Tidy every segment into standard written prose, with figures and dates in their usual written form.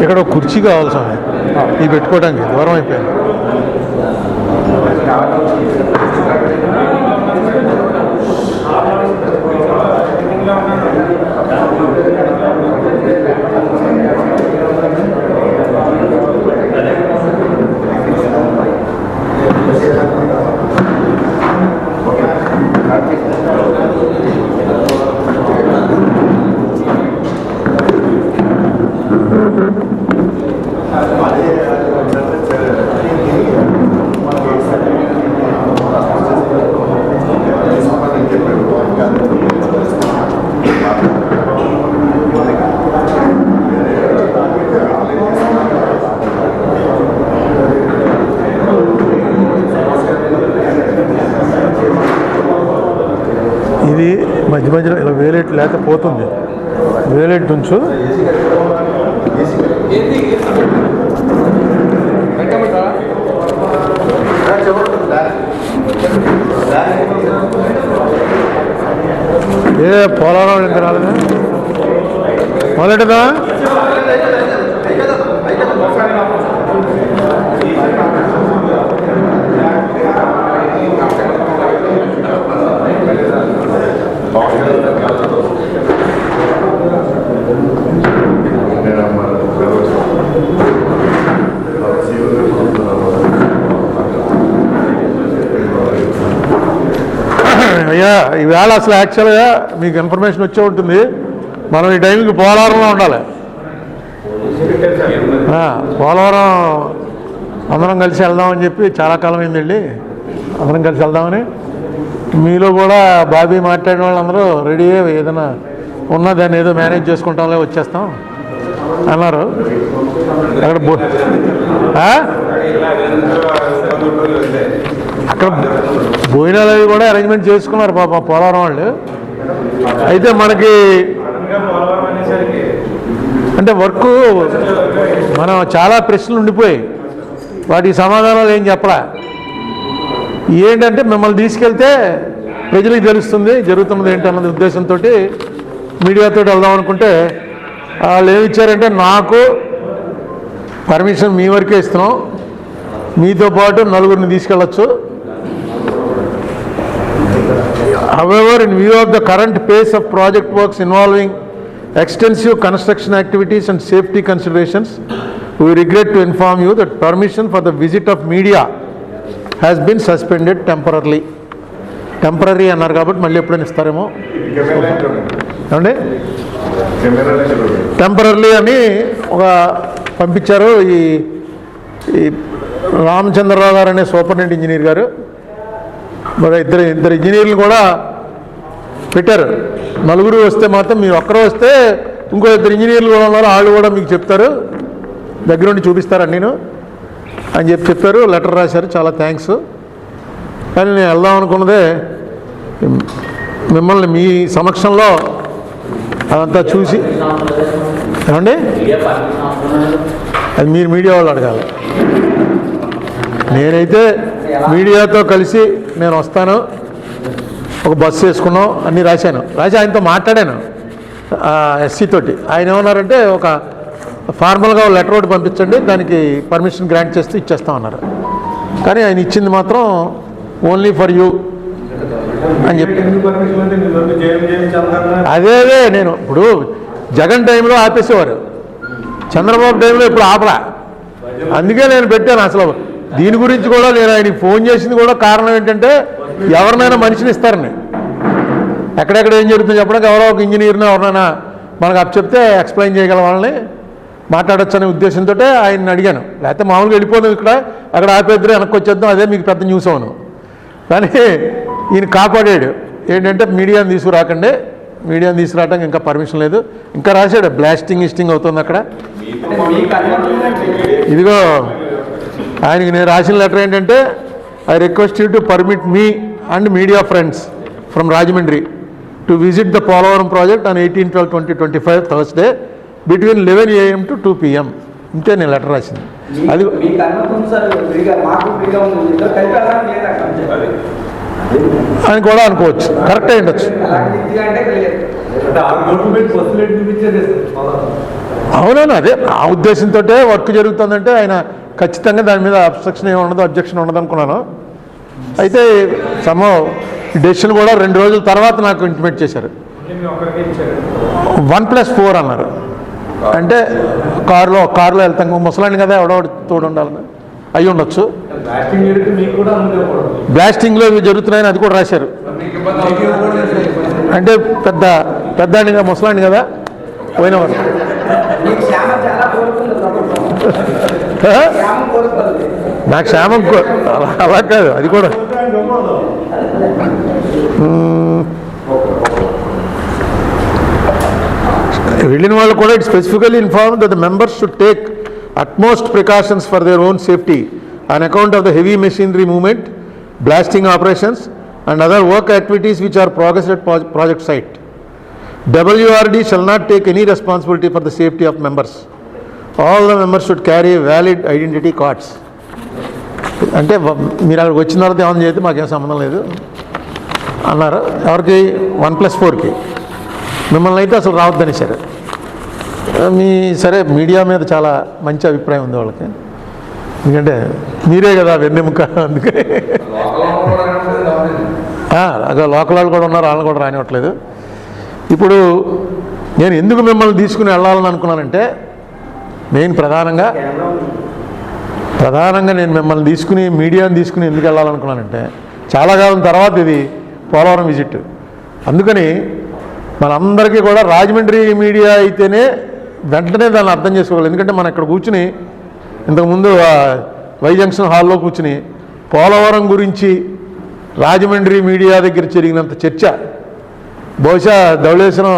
ఇక్కడ కుర్చీ కావాలి స్వామి, ఇవి పెట్టుకోవడానికి దూరం అయిపోయింది. ఇది మధ్య మధ్యలో ఇలా వేలెట్టు లేకపోతుంది, వేలెట్టు ఉంచు. ఏ పోలవరం ఇంకా రాలేదా? మొదటిదా అయ్యా, ఈవేళ అసలు యాక్చువల్గా మీకు ఇన్ఫర్మేషన్ వచ్చే ఉంటుంది. మనం ఈ టైంకి పోలవరంలో ఉండాలి. పోలవరం అందరం కలిసి వెళ్దామని చెప్పి చాలా కాలం అయిందండి. అందరం కలిసి వెళ్దామని మీలో కూడా బాబీ మాట్లాడిన వాళ్ళందరూ రెడీ అయ్యి ఏదైనా ఉన్నా దాన్ని ఏదో మేనేజ్ చేసుకుంటాంలే వచ్చేస్తాం అన్నారు. అక్కడ అక్కడ భోజనాలు అవి కూడా అరేంజ్మెంట్ చేసుకున్నారు పాప పోలవరం వాళ్ళు. అయితే మనకి అంటే వర్క్ మనం చాలా ప్రశ్నలు ఉండిపోయి వాటికి సమాధానాలు ఏం చెప్పలా. ఏంటంటే మిమ్మల్ని తీసుకెళ్తే ప్రజలకు తెలుస్తుంది జరుగుతున్నది ఏంటన్నది ఉద్దేశంతో మీడియాతో వెళ్దాం అనుకుంటే వాళ్ళు ఏమి ఇచ్చారంటే, నాకు పర్మిషన్ మీ వరకే ఇస్తున్నాం, మీతో పాటు నలుగురిని తీసుకెళ్ళచ్చు. However, in view of the current pace of project works involving extensive construction activities and safety considerations, we regret to inform you that permission for the visit of media has been suspended temporarily. Temporary అన్నారు కాబట్టి మళ్ళీ ఎప్పుడైనా ఇస్తారేమో ఏమండి. Temporary అని ఒక పంపించారు. ఈ రామచంద్రరావు గారు అనే సూపరింటెండెంట్ ఇంజనీర్ గారు, మరి ఇద్దరు ఇంజనీర్లు కూడా పెట్టారు. నలుగురు వస్తే మాత్రం మీరు ఒక్కరు వస్తే ఇంకో ఇద్దరు ఇంజనీర్లు కూడా ఉన్నారు, వాళ్ళు కూడా మీకు చెప్తారు, దగ్గరుండి చూపిస్తారని నేను అని చెప్పారు. లెటర్ రాశారు, చాలా థ్యాంక్స్. కానీ నేను వెళ్దాం అనుకున్నదే మిమ్మల్ని మీ సమక్షంలో అదంతా చూసి. ఏమండి, అది మీరు మీడియా వాళ్ళు అడగాలి. నేనైతే మీడియాతో కలిసి నేను వస్తాను, ఒక బస్సు వేసుకున్నాం, అన్నీ రాసి ఆయనతో మాట్లాడాను ఎస్సీ తోటి. ఆయన ఏమన్నారంటే, ఒక ఫార్మల్గా లెటర్ ఒకటి పంపించండి, దానికి పర్మిషన్ గ్రాంట్ చేస్తే ఇచ్చేస్తాం అన్నారు. కానీ ఆయన ఇచ్చింది మాత్రం ఓన్లీ ఫర్ యూ అని చెప్పి. అదే నేను ఇప్పుడు జగన్ టైంలో ఆపేసేవారు, చంద్రబాబు టైంలో ఇప్పుడు ఆపరా. అందుకే నేను పెట్టాను. అసలు దీని గురించి కూడా నేను ఆయనకి ఫోన్ చేసింది కూడా కారణం ఏంటంటే, ఎవరినైనా మనిషిని ఇస్తారని, ఎక్కడెక్కడ ఏం జరుగుతుందో చెప్పడానికి ఎవరో ఒక ఇంజనీర్ని ఎవరినైనా మనకు చెప్తే ఎక్స్ప్లెయిన్ చేయగల వాళ్ళని మాట్లాడచ్చు అనే ఉద్దేశంతో ఆయన్ని అడిగాను. లేకపోతే మామూలుగా వెళ్ళిపోదాం, ఇక్కడ అక్కడ ఆపేద్దరు వెనక్కి వచ్చేద్దాం, అదే మీకు పెద్ద న్యూస్ అవును. కానీ ఈయన కాపాడాడు. ఏంటంటే మీడియాని తీసుకురాకండి, మీడియాని తీసుకురావడానికి ఇంకా పర్మిషన్ లేదు. ఇంకా రాశాడు, బ్లాస్టింగ్ ఇస్టింగ్ అవుతుంది అక్కడ. ఇదిగో ఆయనకి నేను రాసిన లెటర్ ఏంటంటే, I request you to permit me and media friends from Rajahmundry to visit the Polavaram project on 18/12/2025 Thursday between 11 AM to 2 PM. ఇంతే నేను లెటర్ రాసింది. అది అని కూడా అనుకోవచ్చు, కరెక్ట్ అయి ఉండొచ్చు. అవునన్నా, అదే ఆ ఉద్దేశంతో వర్క్ జరుగుతుందంటే ఆయన ఖచ్చితంగా దాని మీద అబ్స్ట్రక్షన్ ఏమి ఉండదు, అబ్జెక్షన్ ఉండదు అనుకున్నాను. అయితే డెసిషన్ కూడా 2 రోజుల తర్వాత నాకు ఇంటిమేట్ చేశారు. 1+4 అన్నారు. అంటే కారులో వెళ్తాం, ముసలాండి కదా ఎవడో తోడు ఉండాలని అయి ఉండొచ్చు. బ్లాస్టింగ్లో ఇవి జరుగుతున్నాయని అది కూడా రాశారు. అంటే పెద్దాండి ముసలాండి కదా పోయినవారు. నాకు క్షేమం అలా కాదు, అది కూడా వెళ్ళిన వాళ్ళు కూడా it specifically inform that the members should take utmost precautions for their own safety on account of the heavy machinery movement, blasting operations and other work activities which are progressed at project site. WRD shall not take any responsibility for the safety of members. All the members should carry valid identity cards. అంటే మీరు అక్కడికి వచ్చిన తర్వాత ఏమైనా చేస్తే మాకేం సంబంధం లేదు అన్నారు. ఎవరికి 1+4కి. మిమ్మల్ని అయితే అసలు రావద్దని సరే సరే మీడియా మీద చాలా మంచి అభిప్రాయం ఉంది వాళ్ళకి, ఎందుకంటే మీరే కదా వెన్నెముక. అందుకే లోకల్ వాళ్ళు కూడా ఉన్నారు, వాళ్ళని కూడా రానివ్వట్లేదు. ఇప్పుడు నేను ఎందుకు మిమ్మల్ని తీసుకుని వెళ్ళాలని అనుకున్నానంటే, నేను ప్రధానంగా నేను మిమ్మల్ని తీసుకుని మీడియాని తీసుకుని ఎందుకు వెళ్ళాలనుకున్నానంటే, చాలా కాలం తర్వాత ఇది పోలవరం విజిట్. అందుకని మనందరికీ కూడా రాజమండ్రి మీడియా అయితేనే వెంటనే దాన్ని అర్థం చేసుకోవాలి. ఎందుకంటే మనం ఇక్కడ కూర్చుని ఇంతకుముందు వై జంక్షన్ హాల్లో కూర్చుని పోలవరం గురించి రాజమండ్రి మీడియా దగ్గర జరిగినంత చర్చ బహుశా ధవళేశ్వరం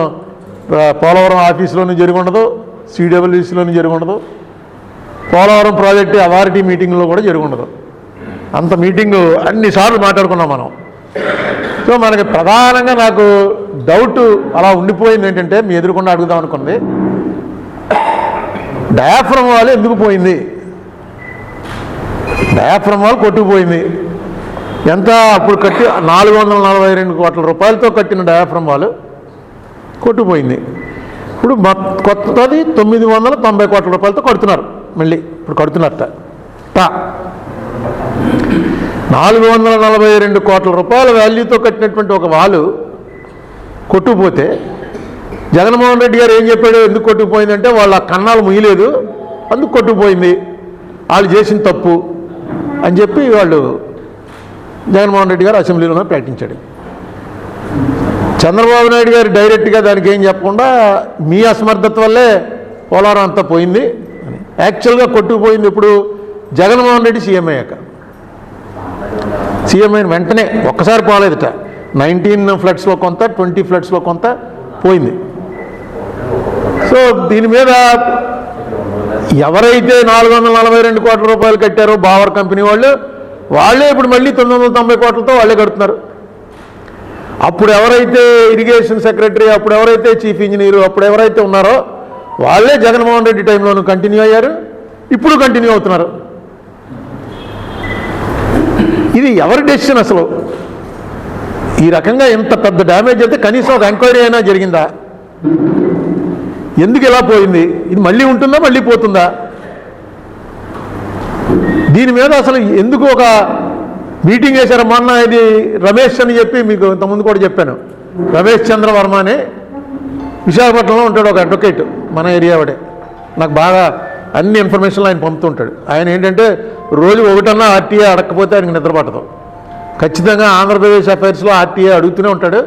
పోలవరం ఆఫీసులోనూ జరిగి ఉండదు, సిడబ్ల్యూసీలోనూ జరిగి ఉండదు, పోలవరం ప్రాజెక్టు అథారిటీ మీటింగ్లో కూడా జరిగి ఉండదు. అంత మీటింగు అన్నిసార్లు మాట్లాడుకున్నాం మనం. సో మనకి ప్రధానంగా నాకు డౌట్ అలా ఉండిపోయింది ఏంటంటే, మీ ఎదురుకుండా అడుగుదాం అనుకున్నది, డయాఫ్రమ్ వాల్ ఎందుకు పోయింది? డయాఫ్రమ్ వాల్ కొట్టుకుపోయింది. ఎంత అప్పుడు కట్టి 442 కోట్ల రూపాయలతో కట్టిన డయాఫ్రమ్ వాల్ కొట్టుకుపోయింది. ఇప్పుడు కొత్తది 990 కోట్ల రూపాయలతో కడుతున్నారు, మళ్ళీ ఇప్పుడు కడుతున్నారట. 442 కోట్ల రూపాయల వాల్యూతో కట్టినటువంటి ఒక వాలు కొట్టుకుపోతే జగన్మోహన్ రెడ్డి గారు ఏం చెప్పాడు, ఎందుకు కొట్టుకుపోయిందంటే వాళ్ళ కన్నాలు ముయ్యలేదు, అందుకు కొట్టుకుపోయింది, వాళ్ళు చేసిన తప్పు అని చెప్పి వాళ్ళు జగన్మోహన్ రెడ్డి గారు అసెంబ్లీలోనే ప్రకటించాడు. చంద్రబాబు నాయుడు గారు డైరెక్ట్గా దానికి ఏం చెప్పకుండా మీ అసమర్థత వల్లే పోలవరం అంతా పోయింది అని. యాక్చువల్గా కొట్టుకుపోయింది ఇప్పుడు జగన్మోహన్ రెడ్డి సీఎం అయ్యాక. సీఎం అయిన వెంటనే ఒక్కసారి పోలేదట. 19 ఫ్లడ్స్లో కొంత, 20 ఫ్లడ్స్లో కొంత పోయింది. సో దీని మీద ఎవరైతే 442 కోట్ల రూపాయలు కట్టారో బావర్ కంపెనీ వాళ్ళే ఇప్పుడు మళ్ళీ 990 కోట్లతో వాళ్ళే కడుతున్నారు. అప్పుడు ఎవరైతే ఇరిగేషన్ సెక్రటరీ, అప్పుడు ఎవరైతే చీఫ్ ఇంజనీరు, అప్పుడు ఎవరైతే ఉన్నారో వాళ్ళే జగన్మోహన్ రెడ్డి టైంలోనూ కంటిన్యూ అయ్యారు, ఇప్పుడు కంటిన్యూ అవుతున్నారు. ఇది ఎవరి డెసిషన్ అసలు? ఈ రకంగా ఇంత పెద్ద డ్యామేజ్ అయితే కనీసం ఒక ఎంక్వైరీ అయినా జరిగిందా? ఎందుకు ఇలా పోయింది? ఇది మళ్ళీ ఉంటుందా, మళ్ళీ పోతుందా? దీని మీద అసలు ఎందుకు ఒక మీటింగ్ వేశారు మొన్న? ఇది రమేష్ అని చెప్పి మీకు ఇంతకుముందు కూడా చెప్పాను, రమేష్ చంద్ర వర్మ అని విశాఖపట్నంలో ఉంటాడు, ఒక అడ్వకేట్, మన ఏరియా వాడే. నాకు బాగా అన్ని ఇన్ఫర్మేషన్లు ఆయన పంపుతుంటాడు. ఆయన ఏంటంటే రోజు ఒకటన్నా ఆర్టీఏ అడగకపోతే ఆయనకి నిద్రపట్టదు. ఖచ్చితంగా ఆంధ్రప్రదేశ్ అఫైర్స్లో ఆర్టీఏ అడుగుతూనే ఉంటాడు.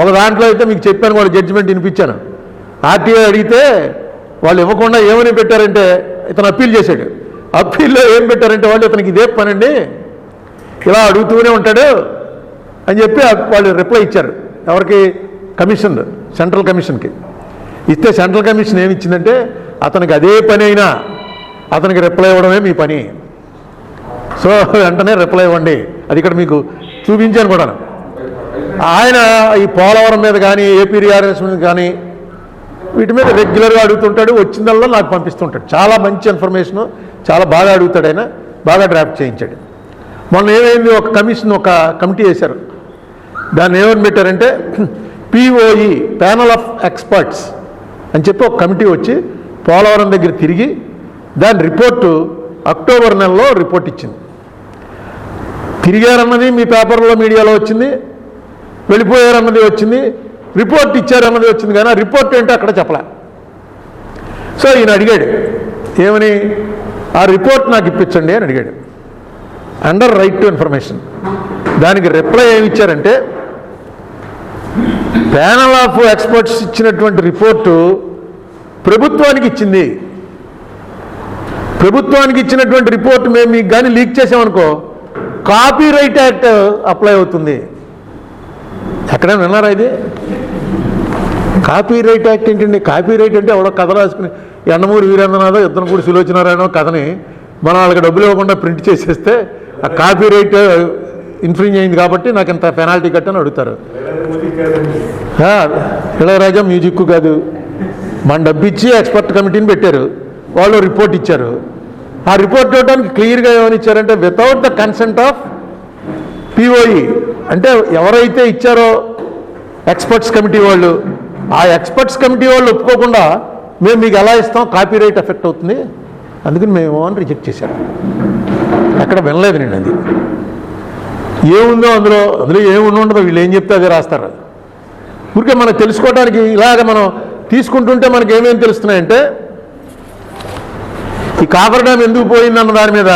ఒక దాంట్లో అయితే మీకు చెప్పాను కూడా, జడ్జిమెంట్ వినిపించాను. ఆర్టీఏ అడిగితే వాళ్ళు ఇవ్వకుండా ఏమని పెట్టారంటే, ఇతను అప్పీల్ చేశాడు. అప్పీల్లో ఏం పెట్టారంటే వాళ్ళు, ఇతనికి ఇదే పనండి, ఇలా అడుగుతూనే ఉంటాడు అని చెప్పి వాళ్ళు రిప్లై ఇచ్చారు. ఎవరికి? కమిషన్, సెంట్రల్ కమిషన్కి ఇస్తే సెంట్రల్ కమిషన్ ఏమి ఇచ్చిందంటే, అతనికి అదే పని అయినా అతనికి రిప్లై ఇవ్వడమే మీ పని, సో వెంటనే రిప్లై ఇవ్వండి. అది ఇక్కడ మీకు చూపించాను కూడా. ఆయన ఈ పోలవరం మీద కానీ, ఏపీ రీఆర్ఎస్ మీద కానీ వీటి మీద రెగ్యులర్గా అడుగుతుంటాడు. వచ్చిందల్లా నాకు పంపిస్తుంటాడు. చాలా మంచి ఇన్ఫర్మేషను, చాలా బాగా అడుగుతాడు ఆయన, బాగా డ్రాఫ్ట్ చేయించాడు. మొన్న ఏమైంది, ఒక కమిటీ వేశారు దాన్ని ఏమని పెట్టారంటే పిఓఈ ప్యానల్ ఆఫ్ ఎక్స్పర్ట్స్ అని చెప్పి ఒక కమిటీ వచ్చి పోలవరం దగ్గర తిరిగి దాని రిపోర్టు అక్టోబర్ నెలలో రిపోర్ట్ ఇచ్చింది. తిరిగారన్నది మీ పేపర్లో మీడియాలో వచ్చింది, వెళ్ళిపోయారన్నది వచ్చింది, రిపోర్ట్ ఇచ్చారన్నది వచ్చింది, కానీ ఆ రిపోర్ట్ ఏంటో అక్కడ చెప్పలే. సో ఈయన అడిగాడు ఏమని, ఆ రిపోర్ట్ నాకు ఇప్పించండి అని అడిగాడు, అండర్ రైట్ టు ఇన్ఫర్మేషన్. దానికి రిప్లై ఏమి ఇచ్చారంటే, ప్యానల్ ఆఫ్ ఎక్స్పర్ట్స్ ఇచ్చినటువంటి రిపోర్టు ప్రభుత్వానికి ఇచ్చింది, ప్రభుత్వానికి ఇచ్చినటువంటి రిపోర్ట్ మేము మీకు కానీ లీక్ చేసామనుకో కాపీ రైట్ యాక్ట్ అప్లై అవుతుంది. ఎక్కడైనా విన్నారా ఇది? కాపీ రైట్ యాక్ట్ ఏంటండి? కాపీ రైట్ అంటే ఎవడో కథ రాసుకుని ఎండమూరి వీరేంద్రనాథో ఇద్దరు సులోచనారాయణో కథని మనం వాళ్ళకి డబ్బులు ఇవ్వకుండా ప్రింట్ చేసేస్తే ఆ కాపీ రైట్ ఇన్ఫ్రింజ్ అయింది కాబట్టి నాకు ఇంత పెనాల్టీ కట్టని అడుగుతారు. ఇళయరాజా మ్యూజిక్ కాదు, మన డబ్బు ఇచ్చి ఎక్స్పర్ట్ కమిటీని పెట్టారు, వాళ్ళు రిపోర్ట్ ఇచ్చారు. ఆ రిపోర్ట్ ఇవ్వడానికి క్లియర్గా ఏమని ఇచ్చారంటే without the consent of PoE, అంటే ఎవరైతే ఇచ్చారో ఎక్స్పర్ట్స్ కమిటీ వాళ్ళు, ఆ ఎక్స్పర్ట్స్ కమిటీ వాళ్ళు ఒప్పుకోకుండా మేము మీకు ఎలా ఇస్తాం, కాపీ రైట్ ఎఫెక్ట్ అవుతుంది, అందుకని మేము అని రిజెక్ట్ చేశారు. ఎక్కడ వినలేదు నేను అది. ఏముందో అందులో ఏముండి ఉండదో, వీళ్ళు ఏం చెప్తే అదే రాస్తారు. ఊరికే మనకు తెలుసుకోవడానికి ఇలాగ మనం తీసుకుంటుంటే మనకి ఏమేమి తెలుస్తున్నాయంటే, ఈ కాపర్ డ్యామ్ ఎందుకు పోయిందన్న దాని మీద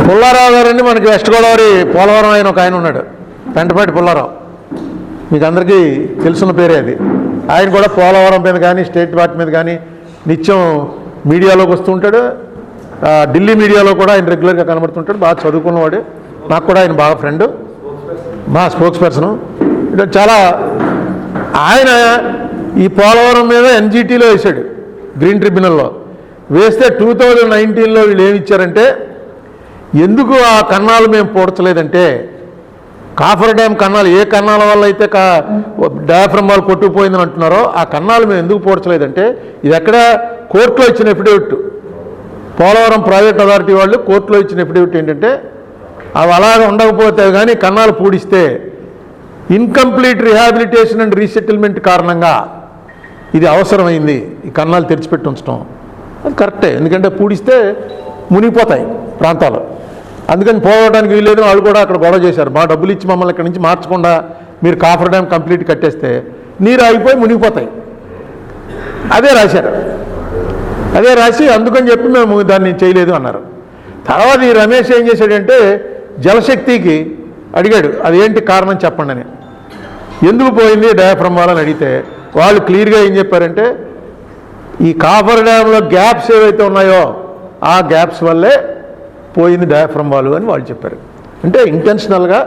పుల్లారావు గారండి, మనకి వెస్ట్ గోదావరి పోలవరం ఆయన ఒక ఆయన ఉన్నాడు, పెంటపాటి పుల్లారావు, మీకు అందరికీ తెలుసున్న పేరే అది. ఆయన కూడా పోలవరం మీద కానీ స్టేట్ వాటి మీద కానీ నిత్యం మీడియాలోకి వస్తూ ఉంటాడు. ఢిల్లీ మీడియాలో కూడా ఆయన రెగ్యులర్గా కనబడుతుంటాడు. బాగా చదువుకున్నవాడు, నాకు కూడా ఆయన బాగా ఫ్రెండ్, మా స్పోక్స్ పర్సను. చాలా ఆయన ఈ పోలవరం మీద ఎన్జిటీలో వేశాడు, గ్రీన్ ట్రిబ్యునల్లో వేస్తే 2019లో వీళ్ళు ఏమి ఇచ్చారంటే, ఎందుకు ఆ కన్నాలు మేము పూడ్చలేదంటే, కాఫర్ డ్యామ్ కన్నాలు ఏ కన్నాల వల్ల అయితే డయాఫ్రమ్ వాళ్ళు కొట్టుకుపోయిందని అంటున్నారో ఆ కన్నాలు మేము ఎందుకు పూడ్చలేదంటే, ఇది ఎక్కడ కోర్టులో ఇచ్చిన ఎఫిడవిట్, పోలవరం ప్రాజెక్ట్ అథారిటీ వాళ్ళు కోర్టులో ఇచ్చిన ఎఫిడవిట్ ఏంటంటే, అవి అలాగ ఉండకపోతే కానీ కన్నాలు పూడిస్తే ఇన్కంప్లీట్ రిహాబిలిటేషన్ అండ్ రీసెటిల్మెంట్ కారణంగా ఇది అవసరమైంది, ఈ కన్నాలు తెరిచిపెట్టి ఉంచడం. అది కరెక్టే, ఎందుకంటే పూడిస్తే మునిగిపోతాయి ప్రాంతాలు, అందుకని పోవడానికి వీల్లేదు. వాళ్ళు కూడా అక్కడ గొడవ చేశారు, మా డబ్బులు ఇచ్చి మమ్మల్ని ఇక్కడి నుంచి మార్చకుండా మీరు కాఫర్ డ్యామ్ కంప్లీట్ కట్టేస్తే నీరు అయిపోయి మునిగిపోతాయి. అదే రాశారు, అదే రాసి అందుకని చెప్పి మేము దాన్ని చేయలేదు అన్నారు. తర్వాత ఈ రమేష్ ఏం చేశాడంటే, జలశక్తికి అడిగాడు అదేంటి కారణం చెప్పండి అని. ఎందుకు పోయింది డయాఫ్రమ్ వాళ్ళని అడిగితే వాళ్ళు క్లియర్గా ఏం చెప్పారంటే, ఈ కాఫర్ డ్యామ్లో గ్యాప్స్ ఏవైతే ఉన్నాయో ఆ గ్యాప్స్ వల్లే పోయింది డయాఫ్రమ్ వాళ్ళు అని వాళ్ళు చెప్పారు. అంటే ఇంటెన్షనల్గా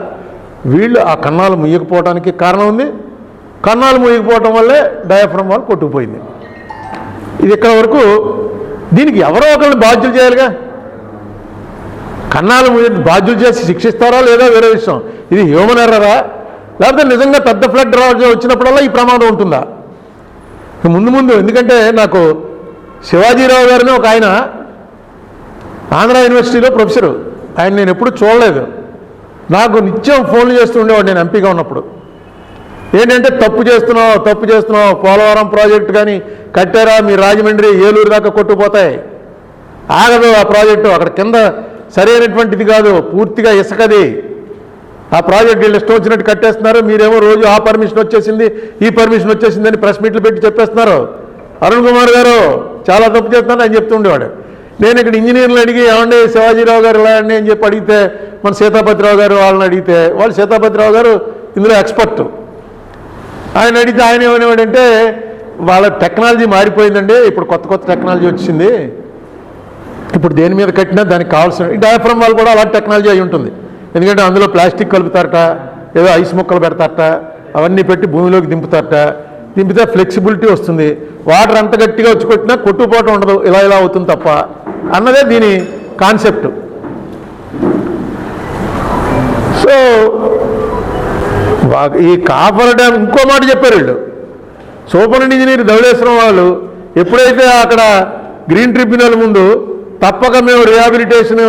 వీళ్ళు ఆ కన్నాలు ముయ్యకపోవడానికి కారణం ఉంది, కన్నాలు ముయ్యకపోవటం వల్లే డయాఫ్రమ్ వాళ్ళు కొట్టుకుపోయింది. ఇది ఇక్కడ వరకు. దీనికి ఎవరో ఒకరిని బాధ్యులు చేయాలిగా, కన్నాలు బాధ్యులు చేసి శిక్షిస్తారా లేదా వేరే విషయం. ఇది హ్యూమన్ ఎర్రరా, లేకపోతే నిజంగా పెద్ద ఫ్లడ్ వచ్చినప్పుడల్లా ఈ ప్రమాదం ఉంటుందా? ముందు ఎందుకంటే నాకు శివాజీరావు గారిని ఒక ఆయన ఆంధ్ర యూనివర్సిటీలో ప్రొఫెసరు, ఆయన నేను ఎప్పుడు చూడలేదు, నాకు నిత్యం ఫోన్లు చేస్తూ ఉండేవాడు నేను ఎంపీగా ఉన్నప్పుడు. ఏంటంటే తప్పు చేస్తున్నావు, పోలవరం ప్రాజెక్టు కానీ కట్టారా, మీ రాజమండ్రి ఏలూరు దాకా కొట్టుకుపోతాయి, ఆగదు ఆ ప్రాజెక్టు, అక్కడ కింద సరైనటువంటిది కాదు, పూర్తిగా ఇసుకది, ఆ ప్రాజెక్ట్ వీళ్ళు ఇష్టం వచ్చినట్టు కట్టేస్తున్నారు, మీరేమో రోజు ఆ పర్మిషన్ వచ్చేసింది ఈ పర్మిషన్ వచ్చేసిందని ప్రెస్ మీట్లు పెట్టి చెప్పేస్తున్నారు. అరుణ్ కుమార్ గారు చాలా తప్పు చేస్తున్నారు అని చెప్తూ ఉండేవాడు. నేను ఇక్కడ ఇంజనీర్లు అడిగి ఏమండి శివాజీరావు గారు ఇలా అండి అని చెప్పి అడిగితే, మన సీతాపతిరావు గారు వాళ్ళని అడిగితే, వాళ్ళు సీతాపతిరావు గారు ఇందులో ఎక్స్పర్ట్, ఆయన అడిగితే ఆయన ఏమనేవాడంటే, వాళ్ళ టెక్నాలజీ మారిపోయిందండి, ఇప్పుడు కొత్త టెక్నాలజీ వచ్చింది, ఇప్పుడు దేని మీద కట్టినా దానికి కావాల్సిన డయాఫ్రమ్ వాళ్ళు కూడా అలాంటి టెక్నాలజీ అయి ఉంటుంది. ఎందుకంటే అందులో ప్లాస్టిక్ కలుపుతారట, ఏదో ఐస్ ముక్కలు పెడతారట, అవన్నీ పెట్టి భూమిలోకి దింపుతారట, దింపితే ఫ్లెక్సిబిలిటీ వస్తుంది, వాటర్ అంత గట్టిగా వచ్చి కొట్టినా కొట్టుకుపోవటం ఉండదు, ఇలా అవుతుంది తప్ప అన్నదే దీని కాన్సెప్ట్. సో ఈ కాఫర్ డ్యామ్ ఇంకో మాట చెప్పారు వీళ్ళు, సూపరింటెండెంట్ ఇంజనీర్ ధవళేశ్వరం వాళ్ళు ఎప్పుడైతే అక్కడ గ్రీన్ ట్రిబ్యునల్ ముందు తప్పక మేము రిహాబిలిటేషన్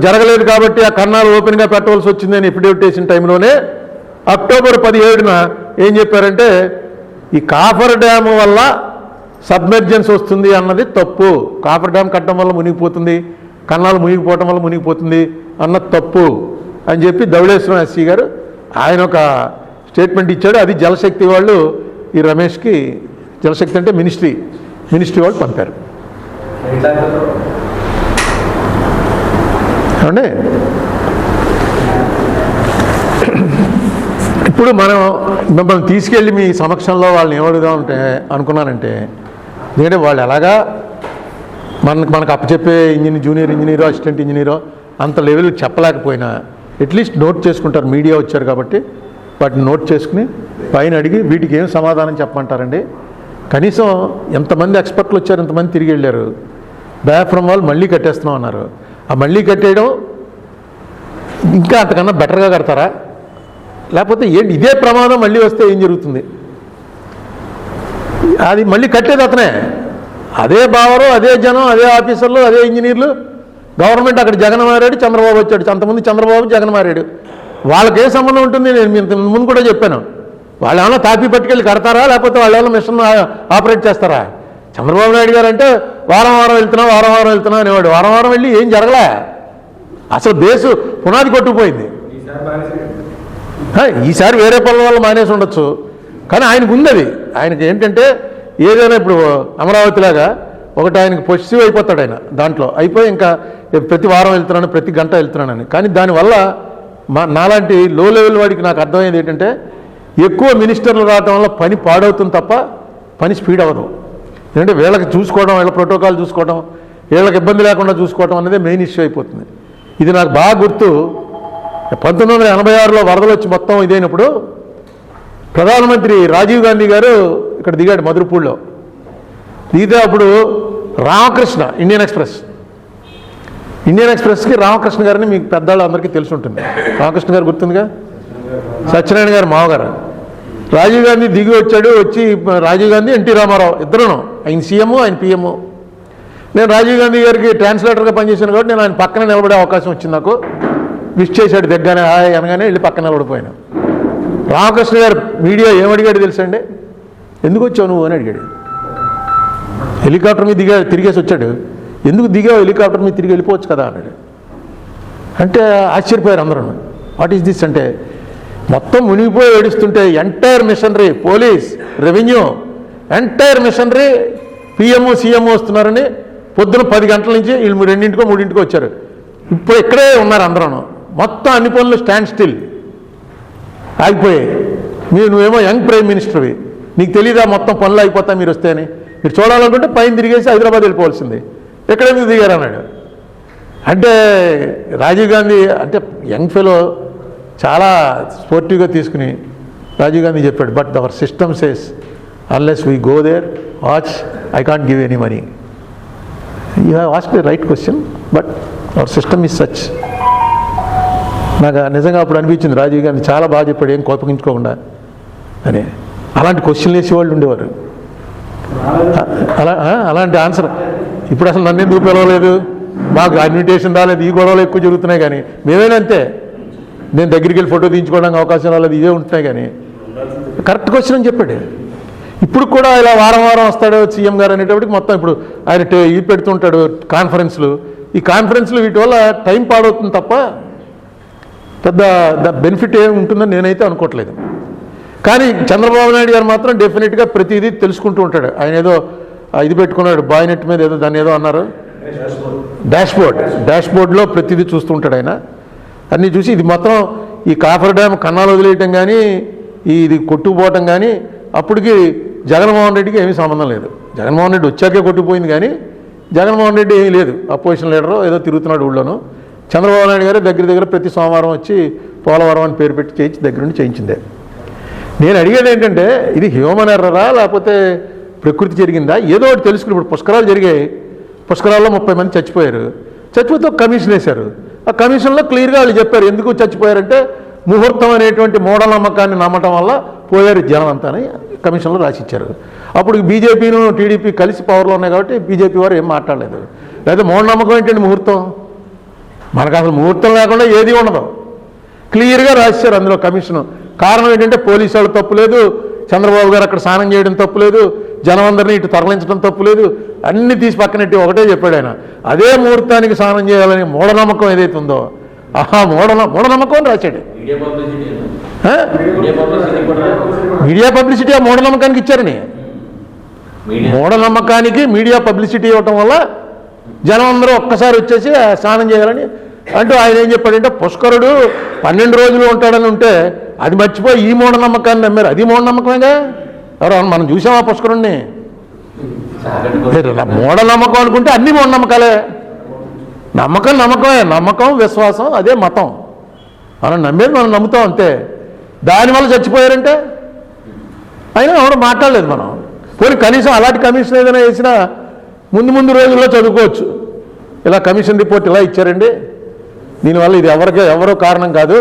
జరగలేదు కాబట్టి ఆ కన్నాలు ఓపెన్గా పెట్టవలసి వచ్చిందని ఎఫిడేవిట్ వేసిన టైంలోనే అక్టోబర్ 17న ఏం చెప్పారంటే ఈ కాఫర్ డ్యాము వల్ల సబ్మెర్జెన్స్ వస్తుంది అన్నది తప్పు. కాఫర్ డ్యామ్ కట్టడం వల్ల మునిగిపోతుంది, కన్నాలు మునిగిపోవటం వల్ల మునిగిపోతుంది అన్నది తప్పు అని చెప్పి ధవళేశ్వరం ఎస్సీ గారు ఆయన ఒక స్టేట్మెంట్ ఇచ్చాడు. అది జలశక్తి వాళ్ళు ఈ రమేష్కి, జలశక్తి అంటే మినిస్ట్రీ వాళ్ళు పంపారు. ఏమండి ఇప్పుడు మనం మిమ్మల్ని తీసుకెళ్ళి మీ సమక్షంలో వాళ్ళని ఏమడుగుదామంటే అనుకున్నానంటే, ఎందుకంటే వాళ్ళు ఎలాగా మనకు అప్పచెప్పే జూనియర్ ఇంజనీరో అసిస్టెంట్ ఇంజనీరో అంత లెవెల్ చెప్పలేకపోయినా అట్లీస్ట్ నోట్ చేసుకుంటారు. మీడియా వచ్చారు కాబట్టి వాటిని నోట్ చేసుకుని పైన అడిగి వీటికి ఏం సమాధానం చెప్పమంటారండి. కనీసం ఎంతమంది ఎక్స్పర్ట్లు వచ్చారు, ఎంతమంది తిరిగి వెళ్ళారు. డయాఫ్రమ్ వాళ్ళు మళ్ళీ కట్టేస్తున్నాం అన్నారు. ఆ మళ్ళీ కట్టేయడం ఇంకా అంతకన్నా బెటర్గా కడతారా, లేకపోతే ఏంటి ఇదే ప్రమాదం మళ్ళీ వస్తే ఏం జరుగుతుంది? అది మళ్ళీ కట్టేది అతనే, అదే బావరు, అదే జనం, అదే ఆఫీసర్లు, అదే ఇంజనీర్లు. గవర్నమెంట్ అక్కడ జగన్ మారాడు, చంద్రబాబు వచ్చాడు. అంతకుముందు చంద్రబాబు జగన్ మారాడు. వాళ్ళకేం సంబంధం ఉంటుంది? నేను ముందు కూడా చెప్పాను. వాళ్ళు ఏమైనా తాపీ పట్టుకెళ్ళి కడతారా, లేకపోతే వాళ్ళు ఏమైనా మిషన్ ఆపరేట్ చేస్తారా? చంద్రబాబు నాయుడు గారు అంటే వారం వెళ్తున్నా అనేవాడు. వారం వెళ్ళి ఏం జరగలే. అసలు బేసు పునాది కొట్టుకుపోయింది. ఈసారి వేరే పనుల వల్ల మానేసి ఉండొచ్చు, కానీ ఆయనకు ఉంది. అది ఆయనకి ఏంటంటే ఏదైనా ఇప్పుడు అమరావతిలాగా ఒకటి ఆయనకు పొసిటివ్ అయిపోతాడు. ఆయన దాంట్లో అయిపోయి ఇంకా ప్రతి వారం వెళ్తున్నాను, ప్రతి గంట వెళ్తున్నానని. కానీ దానివల్ల నాలాంటి లో లెవెల్ వాడికి నాకు అర్థమయ్యేది ఏంటంటే, ఎక్కువ మినిస్టర్లు రావడం వల్ల పని పాడవుతుంది తప్ప పని స్పీడ్ అవ్వదు. ఎందుకంటే వీళ్ళకి చూసుకోవడం, వీళ్ళ ప్రోటోకాల్ చూసుకోవడం, వీళ్ళకి ఇబ్బంది లేకుండా చూసుకోవడం అనేది మెయిన్ ఇష్యూ అయిపోతుంది. ఇది నాకు బాగా గుర్తు. 1986లో వరదలు వచ్చి మొత్తం ఇదైనప్పుడు ప్రధానమంత్రి రాజీవ్ గాంధీ గారు ఇక్కడ దిగాడు మధురపూడిలో. దిగితే అప్పుడు రామకృష్ణ ఇండియన్ ఎక్స్ప్రెస్కి రామకృష్ణ గారిని మీకు పెద్దవాళ్ళు అందరికీ తెలిసి ఉంటుంది. రామకృష్ణ గారు గుర్తుందిగా, సత్యనారాయణ గారు మామగారు. రాజీవ్ గాంధీ దిగి వచ్చాడు. వచ్చి రాజీవ్ గాంధీ, ఎన్టీ రామారావు ఇద్దరును, ఆయన సీఎం, ఆయన పిఎం. నేను రాజీవ్ గాంధీ గారికి ట్రాన్స్లేటర్గా పనిచేశాను కాబట్టి నేను ఆయన పక్కన నిలబడే అవకాశం వచ్చింది నాకు. విష్ చేశాడు దగ్గరనే, హాయ్ అనగానే వెళ్ళి పక్కన నిలబడిపోయాను. రామకృష్ణ గారు మీడియా ఏమడిగాడు తెలుసండి? ఎందుకు వచ్చావు నువ్వు అని అడిగాడు. హెలికాప్టర్ మీద తిరిగేసి వచ్చాడు. ఎందుకు దిగావు హెలికాప్టర్ మీద, తిరిగి వెళ్ళిపోవచ్చు కదా అన్నాడు. అంటే ఆశ్చర్యపోయారు అందరూ. వాట్ ఈస్ దిస్ అంటే, మొత్తం మునిగిపోయి ఏడుస్తుంటే entire machinery, police, revenue, entire machinery, PMO CMO వస్తున్నారని పొద్దున 10 గంటల నుంచి వీళ్ళు 2కో 3కో వచ్చారు. ఇప్పుడు ఇక్కడే ఉన్నారు అందరూ. మొత్తం అన్ని పనులు స్టాండ్ స్టిల్ ఆగిపోయాయి. నువ్వేమో యంగ్ ప్రైమ్ మినిస్టర్వి, నీకు తెలీదా మొత్తం పనులు అయిపోతాయి మీరు వస్తేని? మీరు చూడాలనుకుంటే పైన తిరిగేసి హైదరాబాద్ వెళ్ళిపోవాల్సింది, ఎక్కడెందుకు దిగారు అన్నాడు. అంటే రాజీవ్ గాంధీ అంటే యంగ్ ఫెలో చాలా స్పోర్టివ్గా తీసుకుని రాజీవ్ గాంధీ చెప్పాడు, but our system says unless we go there watch I can't give any money. You have asked the right question, but our system is such. నాకు నిజంగా అప్పుడు అనిపించింది రాజీవ్ గాంధీ చాలా బాగా చెప్పాడు, ఏం కోపగించుకోకుండా అని. అలాంటి క్వశ్చన్లు వేసేవాళ్ళు ఉండేవారు. అలాంటి ఆన్సర్. ఇప్పుడు అసలు నన్ను ఎందుకు పిలవలేదు, మాకు ఇన్విటేషన్ రాలేదు, ఈ గొడవలు ఎక్కువ జరుగుతున్నాయి. కానీ మేమైనా అంతే, నేను దగ్గరికి వెళ్ళి ఫోటో తీయించుకోవడానికి అవకాశం రాలేదు, ఇవే ఉంటున్నాయి. కానీ కరెక్ట్ క్వశ్చన్ అని చెప్పాడు. ఇప్పుడు కూడా ఇలా వారం వస్తాడు సీఎం గారు అనేటప్పటికి మొత్తం ఇప్పుడు ఆయన ఇవి పెడుతుంటాడు కాన్ఫరెన్స్లు. ఈ కాన్ఫరెన్స్లు వీటి వల్ల టైం పాడవుతుంది తప్ప పెద్ద బెనిఫిట్ ఏమి ఉంటుందని నేనైతే అనుకోవట్లేదు. కానీ చంద్రబాబు నాయుడు గారు మాత్రం డెఫినెట్గా ప్రతిదీ తెలుసుకుంటూ ఉంటాడు. ఆయన ఏదో ఇది పెట్టుకున్నాడు బాయ్నెట్ మీద, ఏదో దాన్ని ఏదో అన్నారు, డాష్బోర్డ్లో ప్రతిదీ చూస్తూ ఉంటాడు ఆయన. అన్నీ చూసి ఇది మొత్తం ఈ కాఫర్ డ్యామ్ కన్నాలు వదిలేయటం కానీ, ఇది కొట్టుకుపోవటం కానీ అప్పటికి జగన్మోహన్ రెడ్డికి ఏమీ సంబంధం లేదు. జగన్మోహన్ రెడ్డి వచ్చాకే కొట్టుకుపోయింది. కానీ జగన్మోహన్ రెడ్డి ఏమీ లేదు, అపోజిషన్ లీడరు ఏదో తిరుగుతున్నాడు ఊళ్ళోను. చంద్రబాబు నాయుడు గారు దగ్గర ప్రతి సోమవారం వచ్చి పోలవరం అని పేరు పెట్టి చేయించి దగ్గర నుండి చేయించిందే. నేను అడిగేది ఏంటంటే, ఇది హ్యూమన్ ఎర్రరా లేకపోతే ప్రకృతి జరిగిందా? ఏదో ఒకటి తెలుసుకుని. ఇప్పుడు పుష్కరాలు జరిగాయి, పుష్కరాల్లో 30 మంది చచ్చిపోయారు. చచ్చిపోతే ఒక కమిషన్ వేశారు. ఆ కమిషన్లో క్లియర్గా వాళ్ళు చెప్పారు ఎందుకు చచ్చిపోయారంటే, ముహూర్తం అనేటువంటి మూఢనమ్మకాన్ని నమ్మటం వల్ల పోయారు జనం అంతా అని కమిషన్లో రాసిచ్చారు. అప్పుడు బీజేపీను టీడీపీ కలిసి పవర్లో ఉన్నాయి కాబట్టి బీజేపీ వారు ఏం మాట్లాడలేదు. లేదా మూఢనమ్మకం ఏంటంటే ముహూర్తం మనకు అసలు ముహూర్తం లేకుండా ఏది ఉండదు. క్లియర్గా రాశారు అందులో కమిషన్. కారణం ఏంటంటే పోలీసు వాళ్ళు తప్పు లేదు, చంద్రబాబు గారు అక్కడ స్నానం చేయడం తప్పు లేదు, జనం అందరినీ ఇటు తరలించడం తప్పు లేదు, అన్ని తీసి పక్కనెట్టి ఒకటే చెప్పాడు ఆయన. అదే ముహూర్తానికి స్నానం చేయాలని మూఢనమ్మకం ఏదైతే ఉందో ఆహా మూఢనమ్మకం అని రాశాడు. మీడియా పబ్లిసిటీ ఆ మూఢనమ్మకానికి ఇచ్చారని. మూఢనమ్మకానికి మీడియా పబ్లిసిటీ ఇవ్వటం వల్ల జనం అందరూ ఒక్కసారి వచ్చేసి స్నానం చేయాలని అంటూ ఆయన ఏం చెప్పాడంటే పుష్కరుడు 12 రోజులు ఉంటాడని ఉంటే అది మర్చిపోయి ఈ మూఢనమ్మకాన్ని నమ్మారు. అది మూఢనమ్మకమేగా. ఎవరు మనం చూసామా పుష్కరుణ్ణి? మూఢనమ్మకం అనుకుంటే అన్ని మూఢనమ్మకాలే. నమ్మకమే. నమ్మకం విశ్వాసం అదే మతం. మనం నమ్మేది మనం నమ్ముతాం అంతే. దానివల్ల చచ్చిపోయారంటే అయినా ఎవరు మాట్లాడలేదు. మనం పోనీ కనీసం అలాంటి కమిషన్ ఏదైనా వేసినా ముందు రోజుల్లో చదువుకోవచ్చు. ఇలా కమిషన్ రిపోర్ట్ ఇలా ఇచ్చారండి, దీనివల్ల ఇది ఎవరో కారణం కాదు,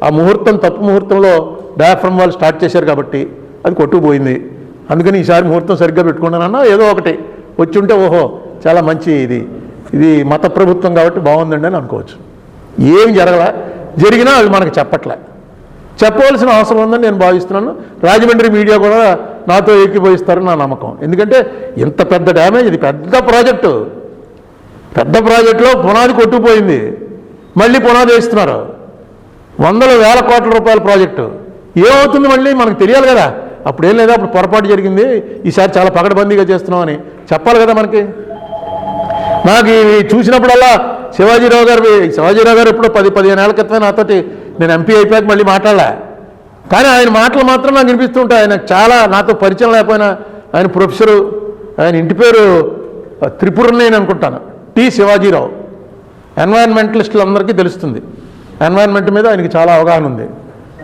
ఆ ముహూర్తం తప్పు ముహూర్తంలో డయాఫ్రమ్ వాళ్ళు స్టార్ట్ చేశారు కాబట్టి అది కొట్టుకుపోయింది, అందుకని ఈసారి ముహూర్తం సరిగ్గా పెట్టుకున్నానన్నా ఏదో ఒకటి వచ్చి ఉంటే ఓహో చాలా మంచి ఇది మత ప్రభుత్వం కాబట్టి బాగుందండి అని అనుకోవచ్చు. ఏం జరిగినా అది మనకు చెప్పవలసిన అవసరం ఉందని నేను భావిస్తున్నాను. రాజమండ్రి మీడియా కూడా నాతో ఏకీభవిస్తారని నా నమ్మకం. ఎందుకంటే ఇంత పెద్ద డ్యామేజ్, ఇది పెద్ద ప్రాజెక్టులో పునాది కొట్టుకుపోయింది, మళ్ళీ పునాది వేస్తున్నారు. 100,000 కోట్ల రూపాయల ప్రాజెక్టు ఏమవుతుంది మళ్ళీ మనకు తెలియాలి కదా. అప్పుడేం లేదా, అప్పుడు పొరపాటు జరిగింది, ఈసారి చాలా పకడ్బందీగా చేస్తున్నాం అని చెప్పాలి కదా మనకి. నాకు ఇవి చూసినప్పుడల్లా శివాజీరావు గారు ఎప్పుడో 10-15 ఏళ్ల క్రితమే నాతోటి, నేను ఎంపీ అయిపోయాక మళ్ళీ మాట్లాడలే, కానీ ఆయన మాటలు మాత్రం నాకు వినిపిస్తుంటాయి. ఆయన చాలా నాతో పరిచయం లేకపోయినా ఆయన ప్రొఫెసరు, ఆయన ఇంటి పేరు త్రిపురనేని అనుకుంటాను, టి శివాజీరావు. ఎన్వైరన్మెంటలిస్టులు అందరికీ తెలుస్తుంది, ఎన్వైరన్మెంట్ మీద ఆయనకి చాలా అవగాహన ఉంది.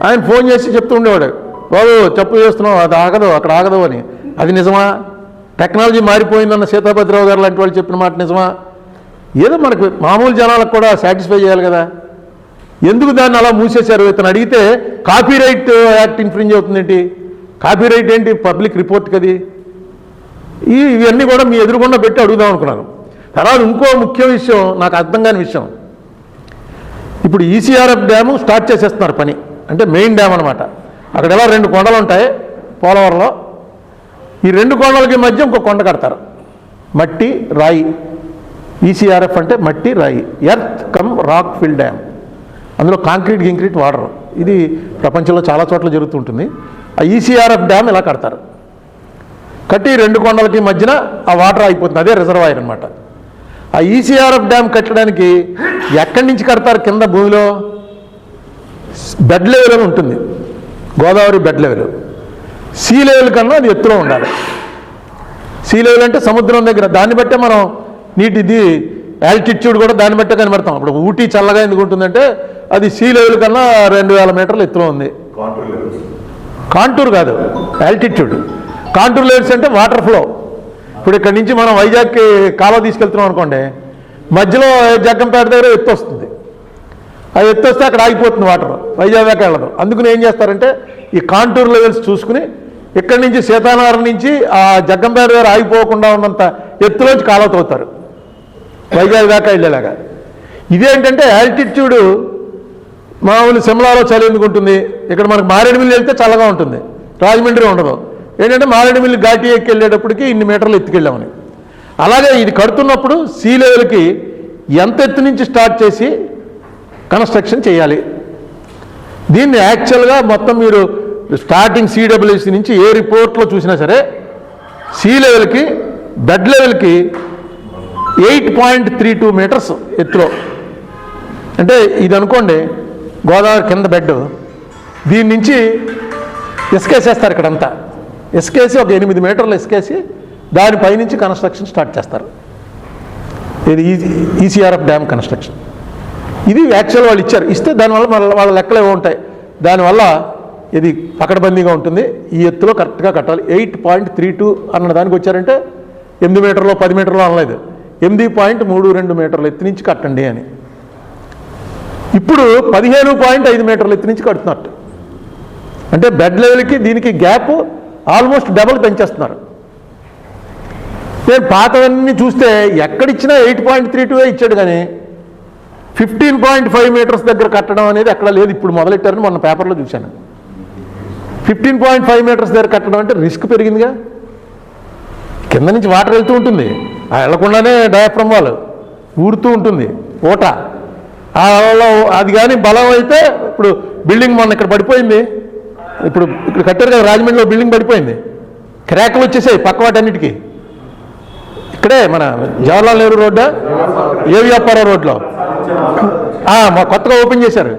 ఆయన ఫోన్ చేసి చెప్తూ ఉండేవాడు, బాబు తప్పు చేస్తున్నావు, అది ఆగదు, అక్కడ ఆగదు అని. అది నిజమా? టెక్నాలజీ మారిపోయిందన్న సీతాభద్రరావు గారు లాంటి వాళ్ళు చెప్పిన మాట నిజమా? ఏదో మనకు మామూలు జనాలకు కూడా సాటిస్ఫై చేయాలి కదా. ఎందుకు దాన్ని అలా మూసేశారు? ఇతను అడిగితే కాపీరైట్ యాక్ట్ ఇన్ఫ్రింజ్ అవుతుందేంటి? కాపీరైట్ ఏంటి? పబ్లిక్ రిపోర్ట్ కది. ఇవన్నీ కూడా మీ ఎదురుగుండా పెట్టి అడుగుదాం అనుకున్నాను. తర్వాత ఇంకో ముఖ్య విషయం, నాకు అర్థం కాని విషయం, ఇప్పుడు ఈసీఆర్ఎఫ్ డ్యాము స్టార్ట్ చేసేస్తున్నారు పని, అంటే మెయిన్ డ్యామ్ అనమాట. అక్కడ ఎలా 2 కొండలు ఉంటాయి పోలవరంలో, ఈ 2 కొండలకి మధ్య ఇంకో కొండ కడతారు, మట్టి రాయి. ఈసీఆర్ఎఫ్ అంటే మట్టి రాయి, earth cum rock fill dam. అందులో గింక్రీట్ వాడరు. ఇది ప్రపంచంలో చాలా చోట్ల జరుగుతుంటుంది. ఆ ఈసీఆర్ఎఫ్ డ్యామ్ ఇలా కడతారు, కట్టి 2 కొండలకి మధ్యన ఆ వాటర్ అయిపోతుంది, అదే రిజర్వాయర్ అనమాట. ఆ ఈసీఆర్ఎఫ్ డ్యామ్ కట్టడానికి ఎక్కడి నుంచి కడతారు? కింద భూమిలో బెడ్ లెవెల్ అని ఉంటుంది, Godavari bed level. Sea level కన్నా అది ఎత్తులో ఉండాలి. సీ లెవెల్ అంటే సముద్రం దగ్గర, దాన్ని బట్టే మనం నీటిది యాల్టిట్యూడ్ కూడా దాన్ని బట్టే కనబడతాం. ఇప్పుడు ఊటీ చల్లగా ఎందుకు ఉంటుందంటే అది సీ లెవెల్ కన్నా 2000 మీటర్ల ఎత్తులో ఉంది. కాంటూర్ కాదు, యాల్టిట్యూడ్. కాంటూర్ లెవెల్స్ అంటే వాటర్ ఫ్లో. ఇప్పుడు ఇక్కడ నుంచి మనం వైజాగ్కి కాలువ తీసుకెళ్తున్నాం అనుకోండి, మధ్యలో జగ్గంపేట దగ్గర ఎత్తు వస్తుంది, ఆ ఎత్తు వస్తే అక్కడ ఆగిపోతుంది వాటర్, వైజాగ్ దాకా వెళ్ళదు. అందుకని ఏం చేస్తారంటే ఈ కాంటూర్ లెవెల్స్ చూసుకుని ఇక్కడి నుంచి సీతానగరం నుంచి ఆ జగ్గంపేట దగ్గర ఆగిపోకుండా ఉన్నంత ఎత్తులోంచి కాలువ తవ్వుతారు వైజాగ్ దాకా వెళ్ళేలాగా. ఇదేంటంటే యాల్టిట్యూడ్ మామూలు సిమ్లాలో చలి ఎందుకు ఉంటుంది, ఇక్కడ మనకు మారేడుమిల్లి వెళ్తే చల్లగా ఉంటుంది, రాజమండ్రి ఉండదు. ఏంటంటే మారేడుమిల్లి ఘాటి ఎక్కి వెళ్ళేటప్పటికి ఇన్ని మీటర్లు ఎత్తుకెళ్ళామని. అలాగే ఇది కడుతున్నప్పుడు సీ లెవెల్కి ఎంత ఎత్తు నుంచి స్టార్ట్ చేసి కన్స్ట్రక్షన్ చేయాలి. దీన్ని యాక్చువల్గా మొత్తం మీరు స్టార్టింగ్ సిడబ్ల్యూసి నుంచి ఏ రిపోర్ట్లో చూసినా సరే సీ లెవెల్కి బెడ్ లెవెల్కి 8.32 మీటర్స్ ఎత్తులో. అంటే ఇది అనుకోండి గోదావరి కింద బెడ్, దీని నుంచి ఇసుకేసేస్తారు, ఇక్కడంతా ఇసుకేసి ఒక 8 మీటర్లు ఇసుకేసి దానిపైనుంచి కన్స్ట్రక్షన్ స్టార్ట్ చేస్తారు. ఇది ఈసీఆర్ఎఫ్ డ్యామ్ కన్స్ట్రక్షన్. ఇది యాక్చువల్ వాళ్ళు ఇచ్చారు, ఇస్తే దానివల్ల వాళ్ళ లెక్కలు ఏవో ఉంటాయి, దానివల్ల ఇది పకడ్బందీగా ఉంటుంది. ఈ ఎత్తులో కరెక్ట్గా కట్టాలి. 8.32 అన్న దానికి వచ్చారంటే 8 మీటర్లో 10 మీటర్లో అనలేదు, 8.32 మీటర్ల ఎత్తు నుంచి కట్టండి అని. ఇప్పుడు 15.5 మీటర్ల ఎత్తు నుంచి కడుతున్నట్టు. అంటే బెడ్ లెవెల్కి దీనికి గ్యాప్ ఆల్మోస్ట్ డబుల్ పెంచేస్తున్నారు. నేను పాతవన్నీ చూస్తే ఎక్కడిచ్చినా 8.32 ఇచ్చాడు, కానీ 15.5 మీటర్స్ దగ్గర కట్టడం అనేది ఎక్కడ లేదు, ఇప్పుడు మొదలెట్టారని మొన్న పేపర్లో చూశాను. 15.5 మీటర్స్ దగ్గర కట్టడం అంటే రిస్క్ పెరిగిందిగా. కింద నుంచి వాటర్ వెళ్తూ ఉంటుంది, వెళ్లకుండానే డయాఫ్రమ్ వాల్ ఊరుతూ ఉంటుంది ఊట. అది కానీ బలం అయితే, ఇప్పుడు బిల్డింగ్ మొన్న ఇక్కడ పడిపోయింది, ఇప్పుడు ఇక్కడ కట్టారు కదా రాజమండ్రిలో బిల్డింగ్ పడిపోయింది, క్రాకులు వచ్చేసాయి పక్క వాటన్నిటికీ. ఇక్కడే మన జవహర్లాల్ నెహ్రూ రోడ్డా ఏవి అప్పారావు రోడ్లో కొత్తగా ఓపెన్ చేశారు.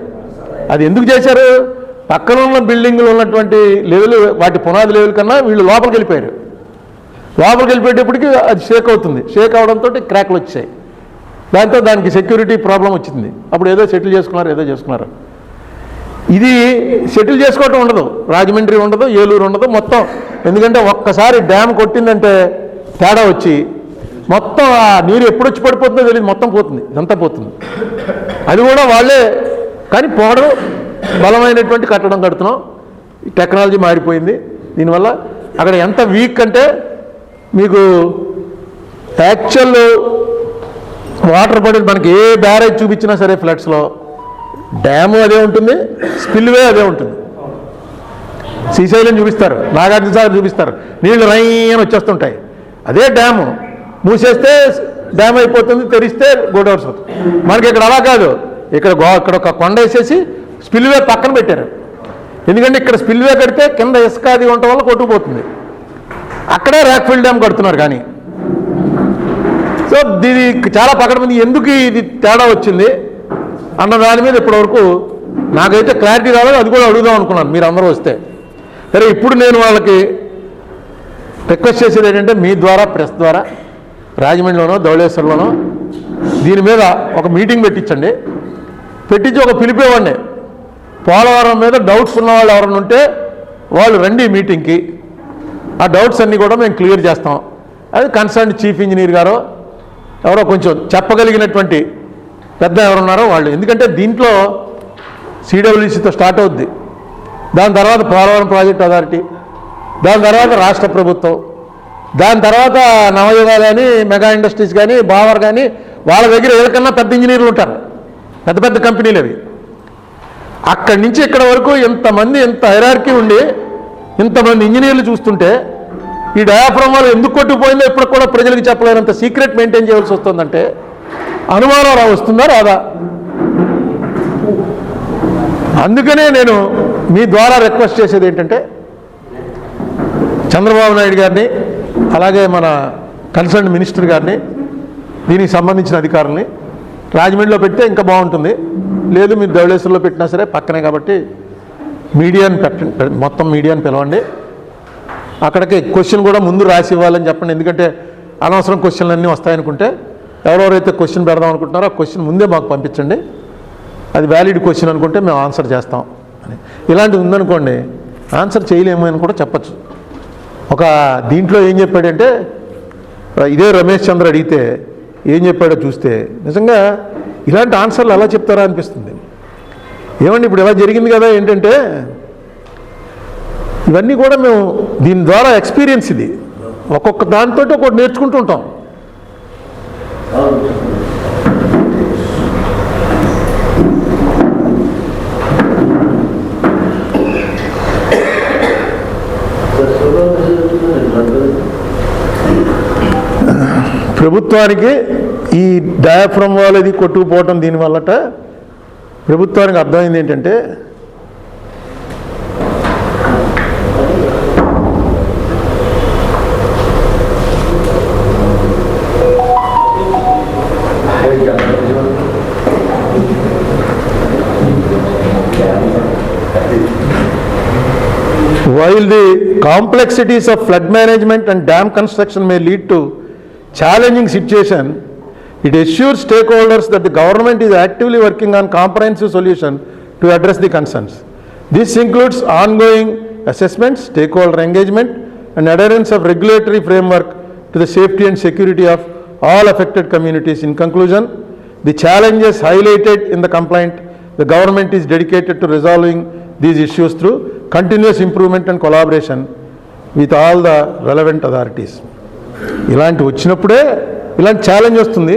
అది ఎందుకు చేశారు? పక్కన ఉన్న బిల్డింగ్లు ఉన్నటువంటి లెవెల్, వాటి పునాది లెవెల్ కన్నా వీళ్ళు లోపలికి వెళ్ళిపోయారు. లోపలికి వెళ్ళిపోయేటప్పటికి అది షేక్ అవుతుంది, షేక్ అవడంతో క్రాక్లు వచ్చాయి. దాంతో దానికి సెక్యూరిటీ ప్రాబ్లం వచ్చింది. అప్పుడు ఏదో సెటిల్ చేసుకున్నారు. ఇది సెటిల్ చేసుకోవటం ఉండదు, రాజమండ్రి ఉండదు, ఏలూరు ఉండదు మొత్తం. ఎందుకంటే ఒక్కసారి డ్యామ్ కొట్టిందంటే తేడా వచ్చి మొత్తం ఆ నీరు ఎప్పుడు వచ్చి పడిపోతుందో తెలియదు, మొత్తం పోతుంది, ఇదంతా పోతుంది. అది కూడా వాళ్ళే కానీ పోవడం, బలమైనటువంటి కట్టడం కడుతున్నాం. టెక్నాలజీ మారిపోయింది. దీనివల్ల అక్కడ ఎంత వీక్ అంటే మీకు యాక్చువల్ వాటర్ పడి మనకి ఏ బ్యారేజ్ చూపించినా సరే ఫ్లడ్స్లో డ్యాము అదే ఉంటుంది, స్పిల్వే అదే ఉంటుంది. శ్రీశైలం చూపిస్తారు, నాగార్జున సాగర్ చూపిస్తారు, నీళ్లు రైన్ వచ్చేస్తుంటాయి. అదే డ్యాము మూసేస్తే డ్యామ్ అయిపోతుంది, తెరిస్తే గోడౌన్స్ అవుతుంది. మనకి ఇక్కడ అలా కాదు, ఇక్కడ ఒక కొండ వేసేసి స్పిల్వే పక్కన పెట్టారు. ఎందుకంటే ఇక్కడ స్పిల్వే కడితే కింద ఇసుక అది ఉండటం వల్ల కొట్టుకుపోతుంది. అక్కడే రాక్ఫిల్ డ్యామ్ కడుతున్నారు. కానీ సో ఇది చాలా పకడ్బందీ. ఎందుకు ఇది తేడా వచ్చింది అన్న దాని మీద ఇప్పటివరకు నాకైతే క్లారిటీ రాలేదు. అది కూడా అడుగుదాం అనుకున్నాను మీరు అందరూ వస్తే. సరే, ఇప్పుడు నేను వాళ్ళకి రిక్వెస్ట్ చేసేది ఏంటంటే మీ ద్వారా, ప్రెస్ ద్వారా రాజమండ్రిలోనో ధవళేశ్వరంలోనో దీని మీద ఒక మీటింగ్ పెట్టించి ఒక పిలిపేవాడిని. పోలవరం మీద డౌట్స్ ఉన్న వాళ్ళు ఎవరైనా ఉంటే వాళ్ళు రండి మీటింగ్కి, ఆ డౌట్స్ అన్నీ కూడా మేము క్లియర్ చేస్తాం. అది కన్సర్న్ చీఫ్ ఇంజనీర్ గారో ఎవరో కొంచెం చెప్పగలిగినటువంటి పెద్ద ఎవరున్నారో వాళ్ళు. ఎందుకంటే దీంట్లో సిడబ్ల్యూసీతో స్టార్ట్ అవుద్ది, దాని తర్వాత పోలవరం ప్రాజెక్ట్ అథారిటీ, దాని తర్వాత రాష్ట్ర ప్రభుత్వం, దాని తర్వాత నవయుగ కానీ మెగా ఇండస్ట్రీస్ కానీ బావర్ కానీ వాళ్ళ దగ్గర ఎవరికన్నా పెద్ద ఇంజనీర్లు ఉంటారు, పెద్ద పెద్ద కంపెనీలు అవి. అక్కడి నుంచి ఇక్కడ వరకు ఇంతమంది, ఇంత హైరార్కీ ఉండి ఇంతమంది ఇంజనీర్లు చూస్తుంటే ఈ డయాఫ్రమ్ వాళ్ళు ఎందుకు కొట్టుకుపోయిందో ఇప్పుడు కూడా ప్రజలకు చెప్పలేనంత సీక్రెట్ మెయింటైన్ చేయాల్సి వస్తుందంటే అనుమానం వస్తుందా రాదా? అందుకనే నేను మీ ద్వారా రిక్వెస్ట్ చేసేది ఏంటంటే చంద్రబాబు నాయుడు గారిని, అలాగే మన కన్సర్న్ మినిస్టర్ గారిని, దీనికి సంబంధించిన అధికారుల్ని రాజమండ్రిలో పెడితే ఇంకా బాగుంటుంది. లేదు మీరు ధవళేశ్వరంలో పెట్టినా సరే పక్కనే కాబట్టి మీడియాని మొత్తం మీడియాని పిలవండి. అక్కడికి క్వశ్చన్ కూడా ముందు రాసి ఇవ్వాలని చెప్పండి. ఎందుకంటే అనవసరం క్వశ్చన్లు అన్నీ వస్తాయనుకుంటే ఎవరెవరైతే క్వశ్చన్ పెడదాం అనుకుంటున్నారో ఆ క్వశ్చన్ ముందే మాకు పంపించండి. అది వ్యాలిడ్ క్వశ్చన్ అనుకుంటే మేము ఆన్సర్ చేస్తాం అని. ఇలాంటిది ఉందనుకోండి ఆన్సర్ చేయలేము అని కూడా చెప్పచ్చు. ఒక దీంట్లో ఏం చెప్పాడంటే, ఇదే రమేష్ చంద్ర అడిగితే ఏం చెప్పాడో చూస్తే నిజంగా ఇలాంటి ఆన్సర్లు ఎలా చెప్తారా అనిపిస్తుంది. ఏమండి ఇప్పుడు ఎలా జరిగింది కదా, ఏంటంటే ఇవన్నీ కూడా మేము దీని ద్వారా ఎక్స్పీరియన్స్, ఇది ఒక్కొక్క దాంతో ఒకటి నేర్చుకుంటూ ఉంటాం. ప్రభుత్వానికి ఈ డయాఫ్రమ్ వాళ్ళది కొట్టుకుపోవటం దీనివల్లట ప్రభుత్వానికి అర్థమైంది ఏంటంటే while the complexities of flood management and dam construction may lead to challenging situation, it assures stakeholders that the government is actively working on comprehensive solution to address the concerns. This includes ongoing assessments, stakeholder engagement and adherence of regulatory framework to the safety and security of all affected communities. In conclusion, the challenges highlighted in the complaint, the government is dedicated to resolving these issues through continuous improvement and collaboration with all the relevant authorities. ఇలాంటి వచ్చినప్పుడే ఇలాంటి challenge వస్తుంది.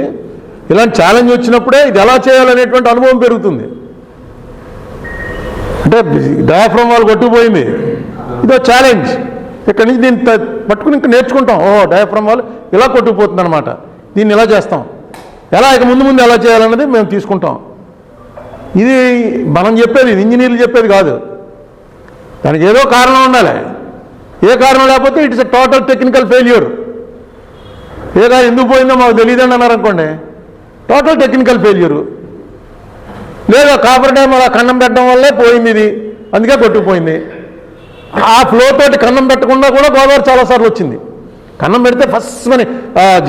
ఇలాంటి challenge వచ్చినప్పుడే ఇది ఎలా చేయాలనేటువంటి అనుభవం పెరుగుతుంది. అంటే డయాఫ్రమ్ వాళ్ళు కొట్టుకుపోయింది, ఇదో ఛాలెంజ్. ఇక్కడి నుంచి దీన్ని పట్టుకుని ఇంకా నేర్చుకుంటాం. డయాఫ్రమ్ వాళ్ళు ఇలా కొట్టుకుపోతుంది అనమాట, దీన్ని ఇలా చేస్తాం, ఎలా ఇక ముందు ముందు ఎలా చేయాలన్నది మేము తీసుకుంటాం. ఇది మనం చెప్పేది, ఇంజనీర్లు చెప్పేది కాదు. దానికి ఏదో కారణం ఉండాలి. ఏ కారణం లేకపోతే it's a total technical failure. ఏదా ఎందుకు పోయిందో మాకు తెలియదండి అన్నారనుకోండి, టోటల్ టెక్నికల్ ఫెయిల్యూరు. లేదా కాపర్ డ్యామ్ అలా కన్నం పెట్టడం వల్లే పోయింది ఇది, అందుకే కొట్టుకుపోయింది. ఆ ఫ్లో తోటి కన్నం పెట్టకుండా కూడా గోదావరి చాలాసార్లు వచ్చింది. కన్నం పెడితే ఫస్ట్ అని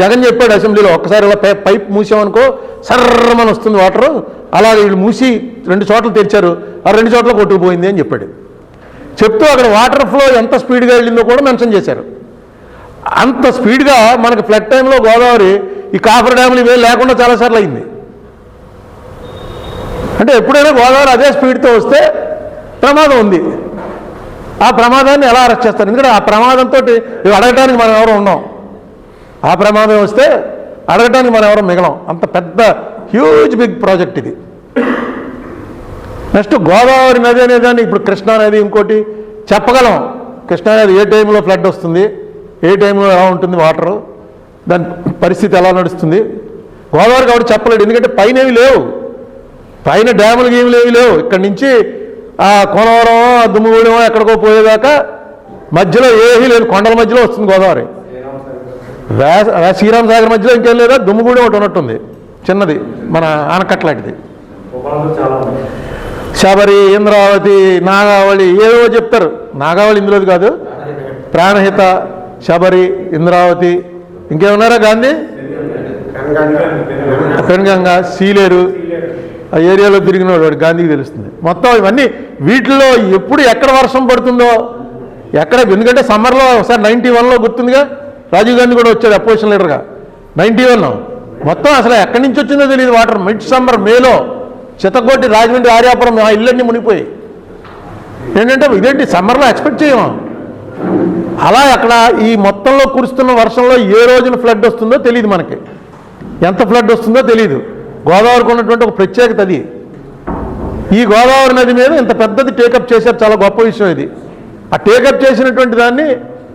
జగన్ చెప్పాడు అసెంబ్లీలో, ఒక్కసారి ఇలా పైప్ మూసామనుకో సర్రమని వస్తుంది వాటరు, అలా వీళ్ళు మూసి 2 చోట్ల తెరిచారు, ఆ 2 చోట్ల కొట్టుకుపోయింది అని చెప్పాడు. చెప్తూ అక్కడ వాటర్ ఫ్లో ఎంత స్పీడ్గా వెళ్ళిందో కూడా మెన్షన్ చేశారు. అంత స్పీడ్గా మనకి ఫ్లడ్ టైంలో గోదావరి ఈ కాఫర్ డ్యాములు ఇవే లేకుండా చాలాసార్లు అయింది. అంటే ఎప్పుడైనా గోదావరి అదే స్పీడ్తో వస్తే ప్రమాదం ఉంది. ఆ ప్రమాదాన్ని ఎలా అరెస్ట్ చేస్తారు? ఎందుకంటే ఆ ప్రమాదంతో ఇవి అడగటానికి మనం ఎవరు ఉన్నాం. ఆ ప్రమాదం వస్తే అడగటానికి మనం ఎవరు మిగలం. అంత పెద్ద హ్యూజ్ బిగ్ ప్రాజెక్ట్ ఇది. నెక్స్ట్ గోదావరి నది అనేదాన్ని ఇప్పుడు కృష్ణా నది ఇంకోటి చెప్పగలం. కృష్ణా నది ఏ టైంలో ఫ్లడ్ వస్తుంది, ఏ టైంలో ఎలా ఉంటుంది వాటరు, దాని పరిస్థితి ఎలా నడుస్తుంది. గోదావరి కాబట్టి చెప్పలేడు, ఎందుకంటే పైన ఏమి లేవు, పైన డ్యాములు గేములు ఏమి లేవు. ఇక్కడి నుంచి ఆ కోనవరం దుమ్ముగూడెమో ఎక్కడికో పోయేదాకా మధ్యలో ఏమీ లేదు, కొండల మధ్యలో వస్తుంది గోదావరి. శ్రీరామ్ సాగర్ మధ్యలో ఇంకేం లేదా, దుమ్ముగూడెం ఒకటి ఉన్నట్టుంది చిన్నది, మన ఆనకట్లాంటిది. శబరి, ఇంద్రావతి, నాగావళి ఏవో చెప్తారు. నాగావళి ఇందులోది కాదు, ప్రాణహిత, శబరి, ఇంద్రావతి, ఇంకేమన్నారా గాంధీ, పెన్గంగా, సీలేరు, ఆ ఏరియాలో తిరిగినోడు వాడు గాంధీకి తెలుస్తుంది. మొత్తం ఇవన్నీ వీటిల్లో ఎప్పుడు ఎక్కడ వర్షం పడుతుందో ఎక్కడ, ఎందుకంటే సమ్మర్లో ఒకసారి 91లో గుర్తుందిగా, రాజీవ్ గాంధీ కూడా వచ్చాడు అపోజిషన్ లీడర్గా 91. మొత్తం అసలు ఎక్కడి నుంచి వచ్చిందో తెలియదు వాటర్. మిడ్ సమ్మర్ మేలో చిత్తకోటి, రాజమండ్రి, ఆర్యాపురం ఆ ఇళ్ళన్నీ మునిగిపోయి. ఏంటంటే ఇదేంటి సమ్మర్లో ఎక్స్పెక్ట్ చేయము. అలా అక్కడ ఈ మొత్తంలో కురుస్తున్న వర్షంలో ఏ రోజున ఫ్లడ్ వస్తుందో తెలియదు మనకి, ఎంత ఫ్లడ్ వస్తుందో తెలియదు. గోదావరికి ఉన్నటువంటి ఒక ప్రత్యేకత అది. ఈ గోదావరి నది మీద ఇంత పెద్దది టేకప్ చేశారు, చాలా గొప్ప విషయం ఇది. ఆ టేకప్ చేసినటువంటి దాన్ని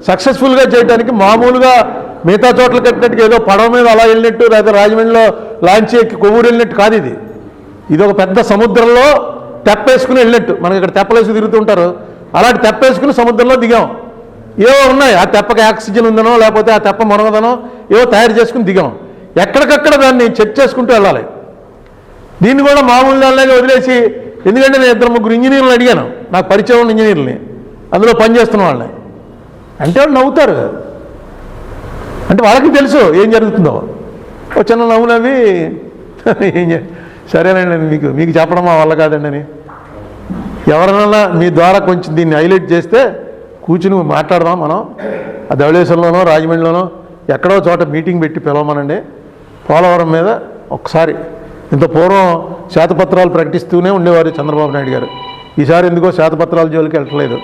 సక్సెస్ఫుల్గా చేయడానికి మామూలుగా మిగతా చోట్ల కట్టినట్టుగా ఏదో పడవ మీద అలా వెళ్ళినట్టు, లేదా రాజమండ్రిలో లాంచ్ ఎక్కి కొవ్వూరు వెళ్ళినట్టు కాదు ఇది. ఇది ఒక పెద్ద సముద్రంలో తెప్పేసుకుని వెళ్ళినట్టు. మనకి ఇక్కడ తెప్పలేసి తిరుగుతుంటారు, అలాంటి తెప్పేసుకుని సముద్రంలో దిగాం. ఏవో ఉన్నాయి, ఆ తెప్పకి ఆక్సిజన్ ఉందనో లేకపోతే ఆ తెప్ప మునగదనో ఏవో తయారు చేసుకుని దిగాం. ఎక్కడికక్కడ దాన్ని చెక్ చేసుకుంటూ వెళ్ళాలి. దీన్ని కూడా మామూలు దానిలాగా వదిలేసి, ఎందుకంటే నేను 2-3 ఇంజనీర్లను అడిగాను, నాకు పరిచయం ఉన్న ఇంజనీర్లని, అందులో పనిచేస్తున్న వాళ్ళని. అంటే వాళ్ళు నవ్వుతారు, అంటే వాళ్ళకి తెలుసు ఏం జరుగుతుందో. ఒక చిన్న నవ్వు నవ్వి ఏం సరేనండి మీకు చెప్పడం మా వల్ల కాదండి అని. ఎవరినైనా మీ ద్వారా కొంచెం దీన్ని హైలైట్ చేస్తే కూర్చుని మాట్లాడదాం మనం. ఆ ధవళేశ్వరంలోనో రాజమండ్రిలోనో ఎక్కడో చోట మీటింగ్ పెట్టి పిలవమనండి. పోలవరం మీద ఒకసారి ఇంత పూర్వం శ్వేతపత్రాలు ప్రకటిస్తూనే ఉండేవారు చంద్రబాబు నాయుడు గారు. ఈసారి ఎందుకో శ్వేతపత్రాల జోలికి వెళ్ళట్లేదు.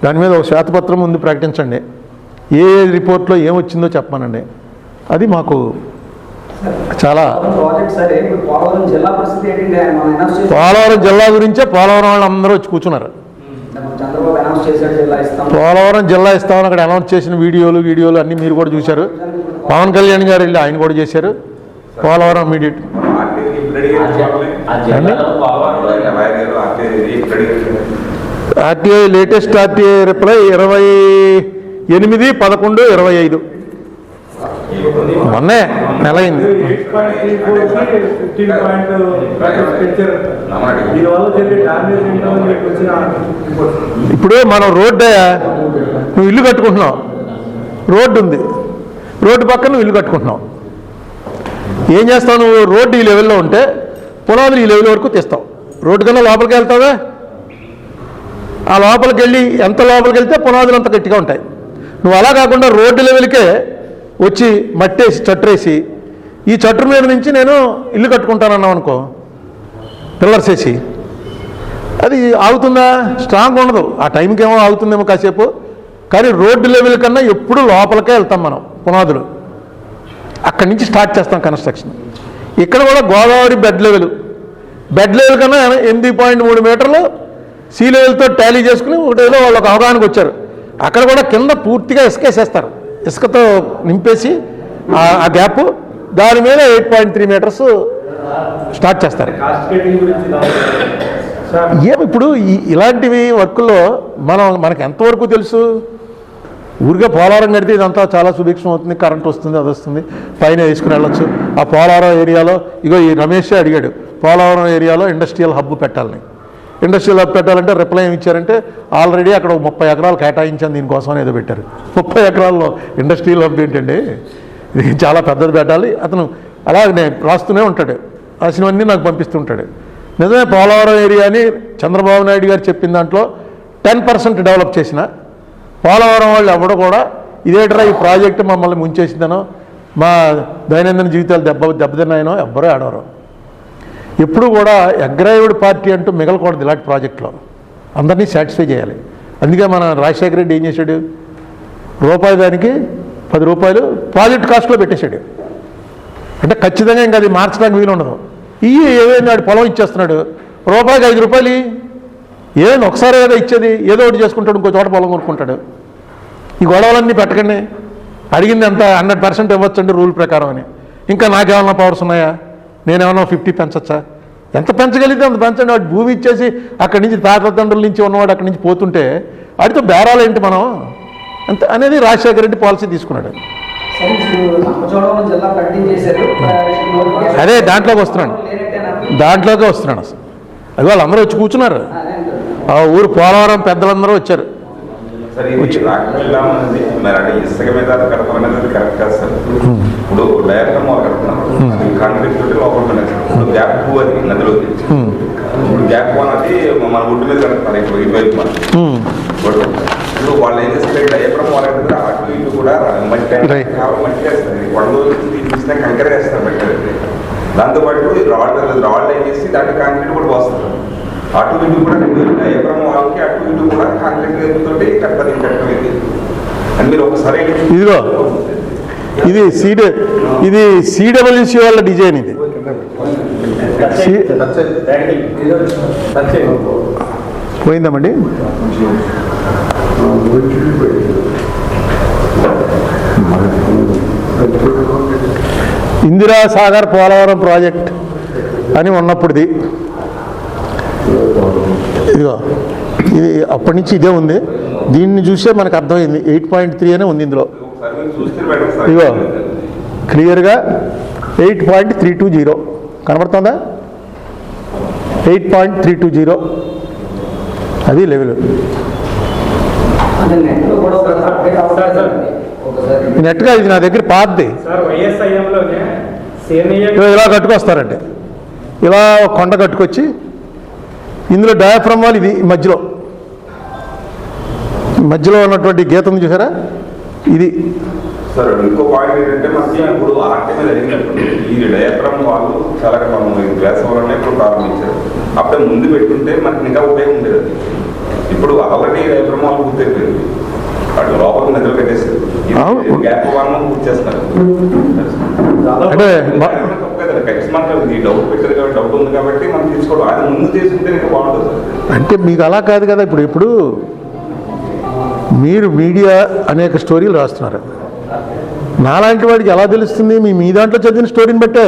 దాని మీద ఒక శ్వేతపత్రం ముందు ప్రకటించండి, ఏ రిపోర్ట్లో ఏమొచ్చిందో చెప్పమనండి. అది మాకు చాలా. పోలవరం జిల్లా గురించే పోలవరం వాళ్ళు అందరూ వచ్చి కూర్చున్నారు. పోలవరం జిల్లా ఇస్తామని అక్కడ అనౌన్స్ చేసిన వీడియోలు అన్నీ మీరు కూడా చూశారు. పవన్ కళ్యాణ్ గారు వెళ్ళి ఆయన కూడా చేశారు. Polavaram immediate RTI latest RTI reply 28/11/25 మొన్నే నెల అయింది. ఇప్పుడు మనం రోడ్డు, నువ్వు ఇల్లు కట్టుకుంటున్నావు, రోడ్డు ఉంది, రోడ్డు పక్కన నువ్వు ఇల్లు కట్టుకుంటున్నావు. ఏం చేస్తావు నువ్వు? రోడ్డు ఈ లెవెల్లో ఉంటే పునాదులు ఈ లెవెల్ వరకు తీస్తావు. రోడ్డు కన్నా లోపలికి వెళ్తావా? ఆ లోపలికి వెళ్ళి ఎంత లోపలికి వెళ్తే పునాదులు అంత గట్టిగా ఉంటాయి. నువ్వు అలా కాకుండా రోడ్డు లెవెల్కే వచ్చి మట్టేసి చట్టురేసి ఈ చట్టు మీద నుంచి నేను ఇల్లు కట్టుకుంటానన్నావు అనుకో, పిల్లర్స్ వేసి, అది ఆగుతుందా? స్ట్రాంగ్ ఉండదు. ఆ టైంకి ఏమో ఆగుతుందేమో కాసేపు, కానీ రోడ్డు లెవెల్ కన్నా ఎప్పుడు లోపలికే వెళ్తాం మనం. పునాదులు అక్కడి నుంచి స్టార్ట్ చేస్తాం కన్స్ట్రక్షన్. ఇక్కడ కూడా గోదావరి బెడ్ లెవెల్ కన్నా 8.3 మీటర్లు సీ లెవెల్తో టాలీ చేసుకుని ఒకటేదో వాళ్ళు ఒక అవగాహనకు వచ్చారు. అక్కడ కూడా కింద పూర్తిగా ఇసుకేసేస్తారు, ఇసుకతో నింపేసి ఆ గ్యాప్ దాని మీద 8.3 మీటర్స్ స్టార్ట్ చేస్తారు. ఏమి ఇప్పుడు ఇలాంటివి వర్కుల్లో మనకు ఎంతవరకు తెలుసు? ఊరికే పోలవరం కడితే ఇదంతా చాలా సుభిక్షం అవుతుంది, కరెంట్ వస్తుంది, అది వస్తుంది, పైన వేసుకుని వెళ్ళొచ్చు. ఆ పోలవరం ఏరియాలో ఇగో ఈ రమేష్ అడిగాడు, పోలవరం ఏరియాలో ఇండస్ట్రియల్ హబ్ పెట్టాలని. ఇండస్ట్రియల్ హబ్ పెట్టాలంటే రిప్లై ఏమి ఇచ్చారంటే ఆల్రెడీ అక్కడ 30 ఎకరాలు కేటాయించాను దీనికోసం ఏదో పెట్టారు. 30 ఎకరాల్లో ఇండస్ట్రియల్ హబ్ ఏంటండి, ఇది చాలా పెద్దది పెట్టాలి. అతను అలాగనే రాస్తూనే ఉంటాడు, రాసినవన్నీ నాకు పంపిస్తుంటాడు. నిజమే, పోలవరం ఏరియాని చంద్రబాబు నాయుడు గారు చెప్పిన దాంట్లో 10% డెవలప్ చేసిన పోలవరం వాళ్ళు ఎవడో కూడా ఇదేటరా ఈ ప్రాజెక్టు మమ్మల్ని ముంచేసిందనో మా దైనందిన జీవితాలు దెబ్బతిన్నాయనో ఎవ్వరూ ఆడవరు. ఎప్పుడు కూడా అగ్రాయిడ్ పార్టీ అంటూ మిగలకూడదు ఇలాంటి ప్రాజెక్టులో, అందరినీ సాటిస్ఫై చేయాలి. అందుకే మన రాజశేఖర రెడ్డి ఏం చేశాడు, రూపాయి దానికి 10 రూపాయలు ప్రాజెక్ట్ కాస్ట్లో పెట్టేశాడు. అంటే ఖచ్చితంగా ఇంకా అది మార్చడానికి వీలు ఉండదు. ఏదైనా పొలం ఇచ్చేస్తున్నాడు, రూపాయికి 5 రూపాయలు ఏదైనా ఒకసారి ఏదో ఇచ్చేది, ఏదో ఒకటి చేసుకుంటాడు, ఇంకో చోట పొలం కొనుక్కుంటాడు. ఈ గొడవలన్నీ పెట్టకండి, అడిగింది ఎంత 100% ఇవ్వచ్చండి రూల్ ప్రకారం అని. ఇంకా నాకేమన్నా పవర్స్ ఉన్నాయా, నేనేమన్నా 50 పెంచచ్చా? ఎంత పెంచగలిగితే అంత పెంచండి. వాడు భూమి ఇచ్చేసి అక్కడి నుంచి తాతతండ్రుల నుంచి ఉన్నవాడు అక్కడి నుంచి పోతుంటే వాడితో బేరాలు ఏంటి మనం అంత అనేది రాజశేఖర రెడ్డి పాలసీ తీసుకున్నాడు. అదే దాంట్లోకి వస్తున్నాను అసలు. అది వాళ్ళందరూ వచ్చి కూర్చున్నారు, ఆ ఊరు పోలవరం పెద్దలందరూ వచ్చారు. ఇసుక మీద కడపనేది కరెక్ట్ కాదు సార్. ఇప్పుడు డయాగ్రామ్ కడుతున్నాం, కాంక్రీట్ తోటి లోపల గ్యాప్ అది నదిలోకి. ఇప్పుడు గ్యాప్ అనేది మన ఒడ్డు మీద కడుతున్నారు ఇప్పుడు ఇటువైపు. ఇప్పుడు వాళ్ళు ఏం చేస్తారు, డయాగ్రామ్ వాళ్ళకి అటు ఇటు కూడా మట్టి మట్టి వేస్తారు, కొండలు తీసిన కంకర వేస్తారు పెట్టారు. దాంతోపాటు రాళ్ళు ఏం చేసి దాంట్లో కాంక్రీట్ కూడా పోస్తారు. అటు ఇటు కూడా డయాగ్రామ్ వాళ్ళకి అటు ఇటు కూడా కాంక్రీట్ తోటి కట్టమైంది అని మీరు ఒకసారి ఇదిగో ఇది సిడబ్ల్యూసి వాళ్ళ డిజైన్. ఇది పోయిందామండి. ఇందిరా సాగర్ పోలవరం ప్రాజెక్ట్ అని ఉన్నప్పుడుది. ఇదిగో ఇది అప్పటి నుంచి ఇదే ఉంది. దీన్ని చూసే మనకు అర్థమైంది 8.3 అనే ఉంది ఇందులో. ఇదిగో క్లియర్గా 8.320 కనబడుతుందా? 8.320 అది లెవెల్. నెట్గా ఇది నా దగ్గర పాతది. ఇలా కట్టుకొస్తారంటే ఇలా కొండ కట్టుకొచ్చి ఇందులో డయాఫ్రమ్ వాళ్ళు ఇది మధ్యలో ఉన్నటువంటి గీతం చూసారా? ఇది సార్ ఇంకో పాయింట్ ఏంటంటే మనకి ఇప్పుడు ఆర్టీ మీద అడిగినప్పుడు ఈ డయాఫ్రమ్ వాళ్ళు చాలా మనం వేసవలనే ఇప్పుడు ప్రారంభించారు. అప్పుడే ముందు పెట్టుకుంటే మనకి ఇంకా ఉపయోగం ఉండేది. ఇప్పుడు ఆల్రెడీ డయాఫ్రమ్ వాళ్ళు పూర్తయిపోయింది, అటు లోపల నిద్ర పెట్టేసారు, గ్యాప్ వాళ్ళు పూర్తి చేస్తారు. అంటే ఈ డౌట్ పెట్టారు కాబట్టి డౌట్ ఉంది కాబట్టి మనం తీసుకోవడం అది ముందు చేసుకుంటే ఇంకా బాగుంటుంది. అంటే మీకు అలా కాదు కదా. ఇప్పుడు మీరు మీడియా అనేక స్టోరీలు రాస్తున్నారు. నాలాంటి వాడికి ఎలా తెలుస్తుంది? మీ దాంట్లో చదివిన స్టోరీని బట్టే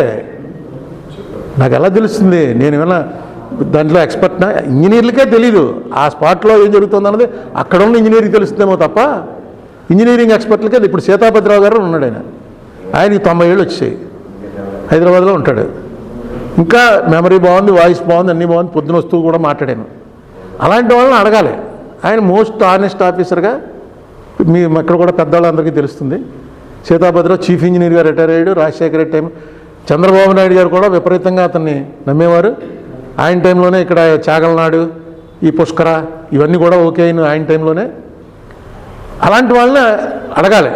నాకు ఎలా తెలుస్తుంది? నేను ఏమైనా దాంట్లో ఎక్స్పర్ట్నా? ఇంజనీర్లకే తెలీదు ఆ స్పాట్లో ఏం జరుగుతుంది అన్నది అక్కడ ఉన్న ఇంజనీర్కి తెలుస్తుందేమో తప్ప ఇంజనీరింగ్ ఎక్స్పర్ట్లకే. ఇప్పుడు సీతాపతిరావు గారు ఉన్నాడు, ఆయనకి 90 ఏళ్ళు వచ్చాయి, హైదరాబాద్లో ఉంటాడు. ఇంకా మెమరీ బాగుంది, వాయిస్ బాగుంది, అన్నీ బాగుంది, పొద్దున వస్తూ కూడా మాట్లాడాను. అలాంటి వాళ్ళని అడగాలి. ఆయన మోస్ట్ ఆనెస్ట్ ఆఫీసర్గా మీ ఇక్కడ కూడా పెద్దవాళ్ళందరికీ తెలుస్తుంది. సీతాపతిరావు చీఫ్ ఇంజనీర్గా రిటైర్ అయ్యాడు. రాజశేఖర రెడ్డి టైం చంద్రబాబు నాయుడు గారు కూడా విపరీతంగా అతన్ని నమ్మేవారు. ఆయన టైంలోనే ఇక్కడ చాగలనాడు, ఈ పుష్కర ఇవన్నీ కూడా ఓకే అయిన ఆయన టైంలోనే. అలాంటి వాళ్ళని అడగాలి.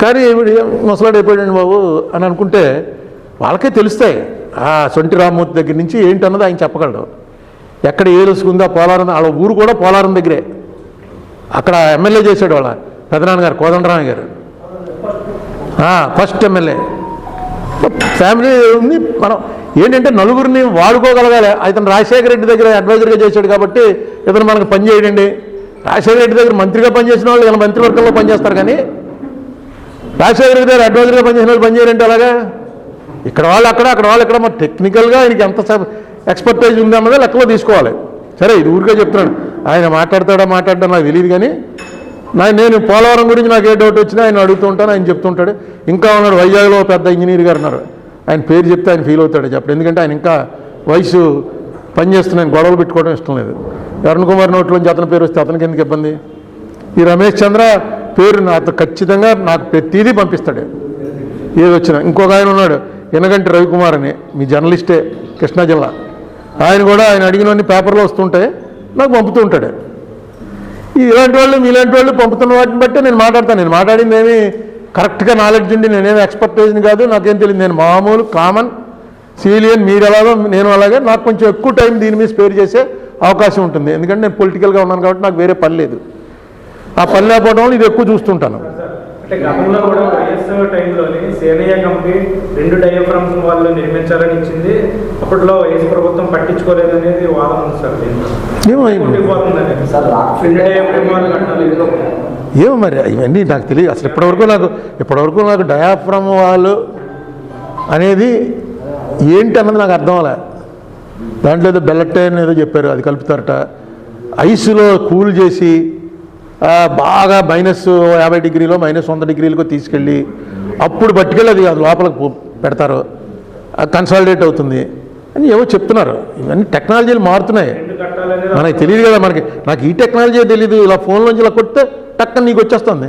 కానీ ముసలాడు అయిపోయాడు బాబు అని అనుకుంటే వాళ్ళకే తెలుస్తాయి. ఆ సొంటి రామ్మూర్తి దగ్గర నుంచి ఏంటన్నది ఆయన చెప్పగలడు. ఎక్కడ ఏలుసుకుందా పోలవరం, వాళ్ళ ఊరు కూడా పోలవరం దగ్గరే. అక్కడ ఎమ్మెల్యే చేశాడు వాళ్ళ పెదనాన్న గారు, కోదండరామయ్య గారు, ఫస్ట్ ఎమ్మెల్యే. ఫ్యామిలీ ఉంది. మనం ఏంటంటే నలుగురిని వాడుకోగలగాలి. ఇతను రాజశేఖర రెడ్డి దగ్గర అడ్వైజర్గా చేశాడు కాబట్టి ఇతను మనకు పని చేయడండి. రాజశేఖర రెడ్డి దగ్గర మంత్రిగా పనిచేసిన వాళ్ళు ఇలా మంత్రివర్గంలో పనిచేస్తారు, కానీ రాజశేఖర రెడ్డి దగ్గర అడ్వైజర్గా పనిచేసిన వాళ్ళు పనిచేయాలంటే అలాగా ఇక్కడ వాళ్ళు అక్కడ, అక్కడ వాళ్ళు ఇక్కడ. మరి టెక్నికల్గా ఆయనకి ఎంత ఎక్స్పర్టైజ్ ఉంది అన్నదే లెక్కలో తీసుకోవాలి. సరే, ఇది ఊరికే చెప్తున్నాడు. ఆయన మాట్లాడతాడా నాకు తెలియదు, కానీ నేను పోలవరం గురించి నాకు ఏ డౌట్ వచ్చినా ఆయన అడుగుతూ ఉంటాను, ఆయన చెప్తుంటాడు. ఇంకా ఉన్నాడు వైజాగ్లో పెద్ద ఇంజనీర్ గారు ఉన్నారు, ఆయన పేరు చెప్తే ఆయన ఫీల్ అవుతాడు చెప్పడు. ఎందుకంటే ఆయన ఇంకా వయసు పనిచేస్తున్నాను, గొడవలు పెట్టుకోవడం ఇష్టం లేదు. అరుణ్ కుమార్ నోట్లోంచి అతని పేరు వస్తే అతనికి ఎందుకు ఇబ్బంది? ఈ రమేష్ చంద్ర పేరు నాతో ఖచ్చితంగా నాకు ప్రతిదీ పంపిస్తాడు ఏది వచ్చినా. ఇంకొక ఆయన ఉన్నాడు ఎనగంటి రవికుమార్ అని, మీ జర్నలిస్టే, కృష్ణా జిల్లా. ఆయన కూడా ఆయన అడిగినవన్నీ పేపర్లో వస్తుంటే నాకు పంపుతూ ఉంటాడు. ఇలాంటి వాళ్ళు మీలాంటి వాళ్ళు పంపుతున్న వాటిని బట్టి నేను మాట్లాడతాను. నేను మాట్లాడింది ఏమి కరెక్ట్గా నాలెడ్జ్ ఉండి నేనేమి ఎక్స్పర్టైజ్ని కాదు, నాకేం తెలియదు. నేను మామూలు కామన్ సివిలియన్, మీరు ఎలాగో నేను అలాగే. నాకు కొంచెం ఎక్కువ టైం దీని మీద స్పేర్ చేసే అవకాశం ఉంటుంది, ఎందుకంటే నేను పొలిటికల్గా ఉన్నాను కాబట్టి నాకు వేరే పని లేదు. ఆ పని లేకపోవడం వల్ల ఇది ఎక్కువ చూస్తుంటాను. అంటే గతంలో కూడా వైఎస్ టైంలోని సేనయ్య కమిటీ 2 డయాఫ్రామ్స్ వాళ్ళు నిర్మించాలని ఇచ్చింది. అప్పట్లో వైఎస్ ప్రభుత్వం పట్టించుకోలేదు అనేది వాదన ఉంది సార్. ఏమో మరి ఇవన్నీ నాకు తెలియదు అసలు. ఇప్పటివరకు నాకు డయాఫ్రమ్ వాళ్ళు అనేది ఏంటి అన్నది నాకు అర్థం అవ్వలే. దాంట్లో ఏదో బెల్లటైన్ ఏదో చెప్పారు, అది కలుపుతారట. ఐసులో కూల్ చేసి బాగా -50 డిగ్రీలో -100 డిగ్రీలకు తీసుకెళ్ళి అప్పుడు పట్టుకెళ్ళి అది లోపలికి పెడతారు, కన్సాలిడేట్ అవుతుంది అని ఏవో చెప్తున్నారు. ఇవన్నీ టెక్నాలజీలు మారుతున్నాయి, మనకి తెలియదు కదా. నాకు ఈ టెక్నాలజీ తెలియదు. ఇలా ఫోన్లోంచి ఇలా కొడితే టక్కన నీకు వచ్చేస్తుంది.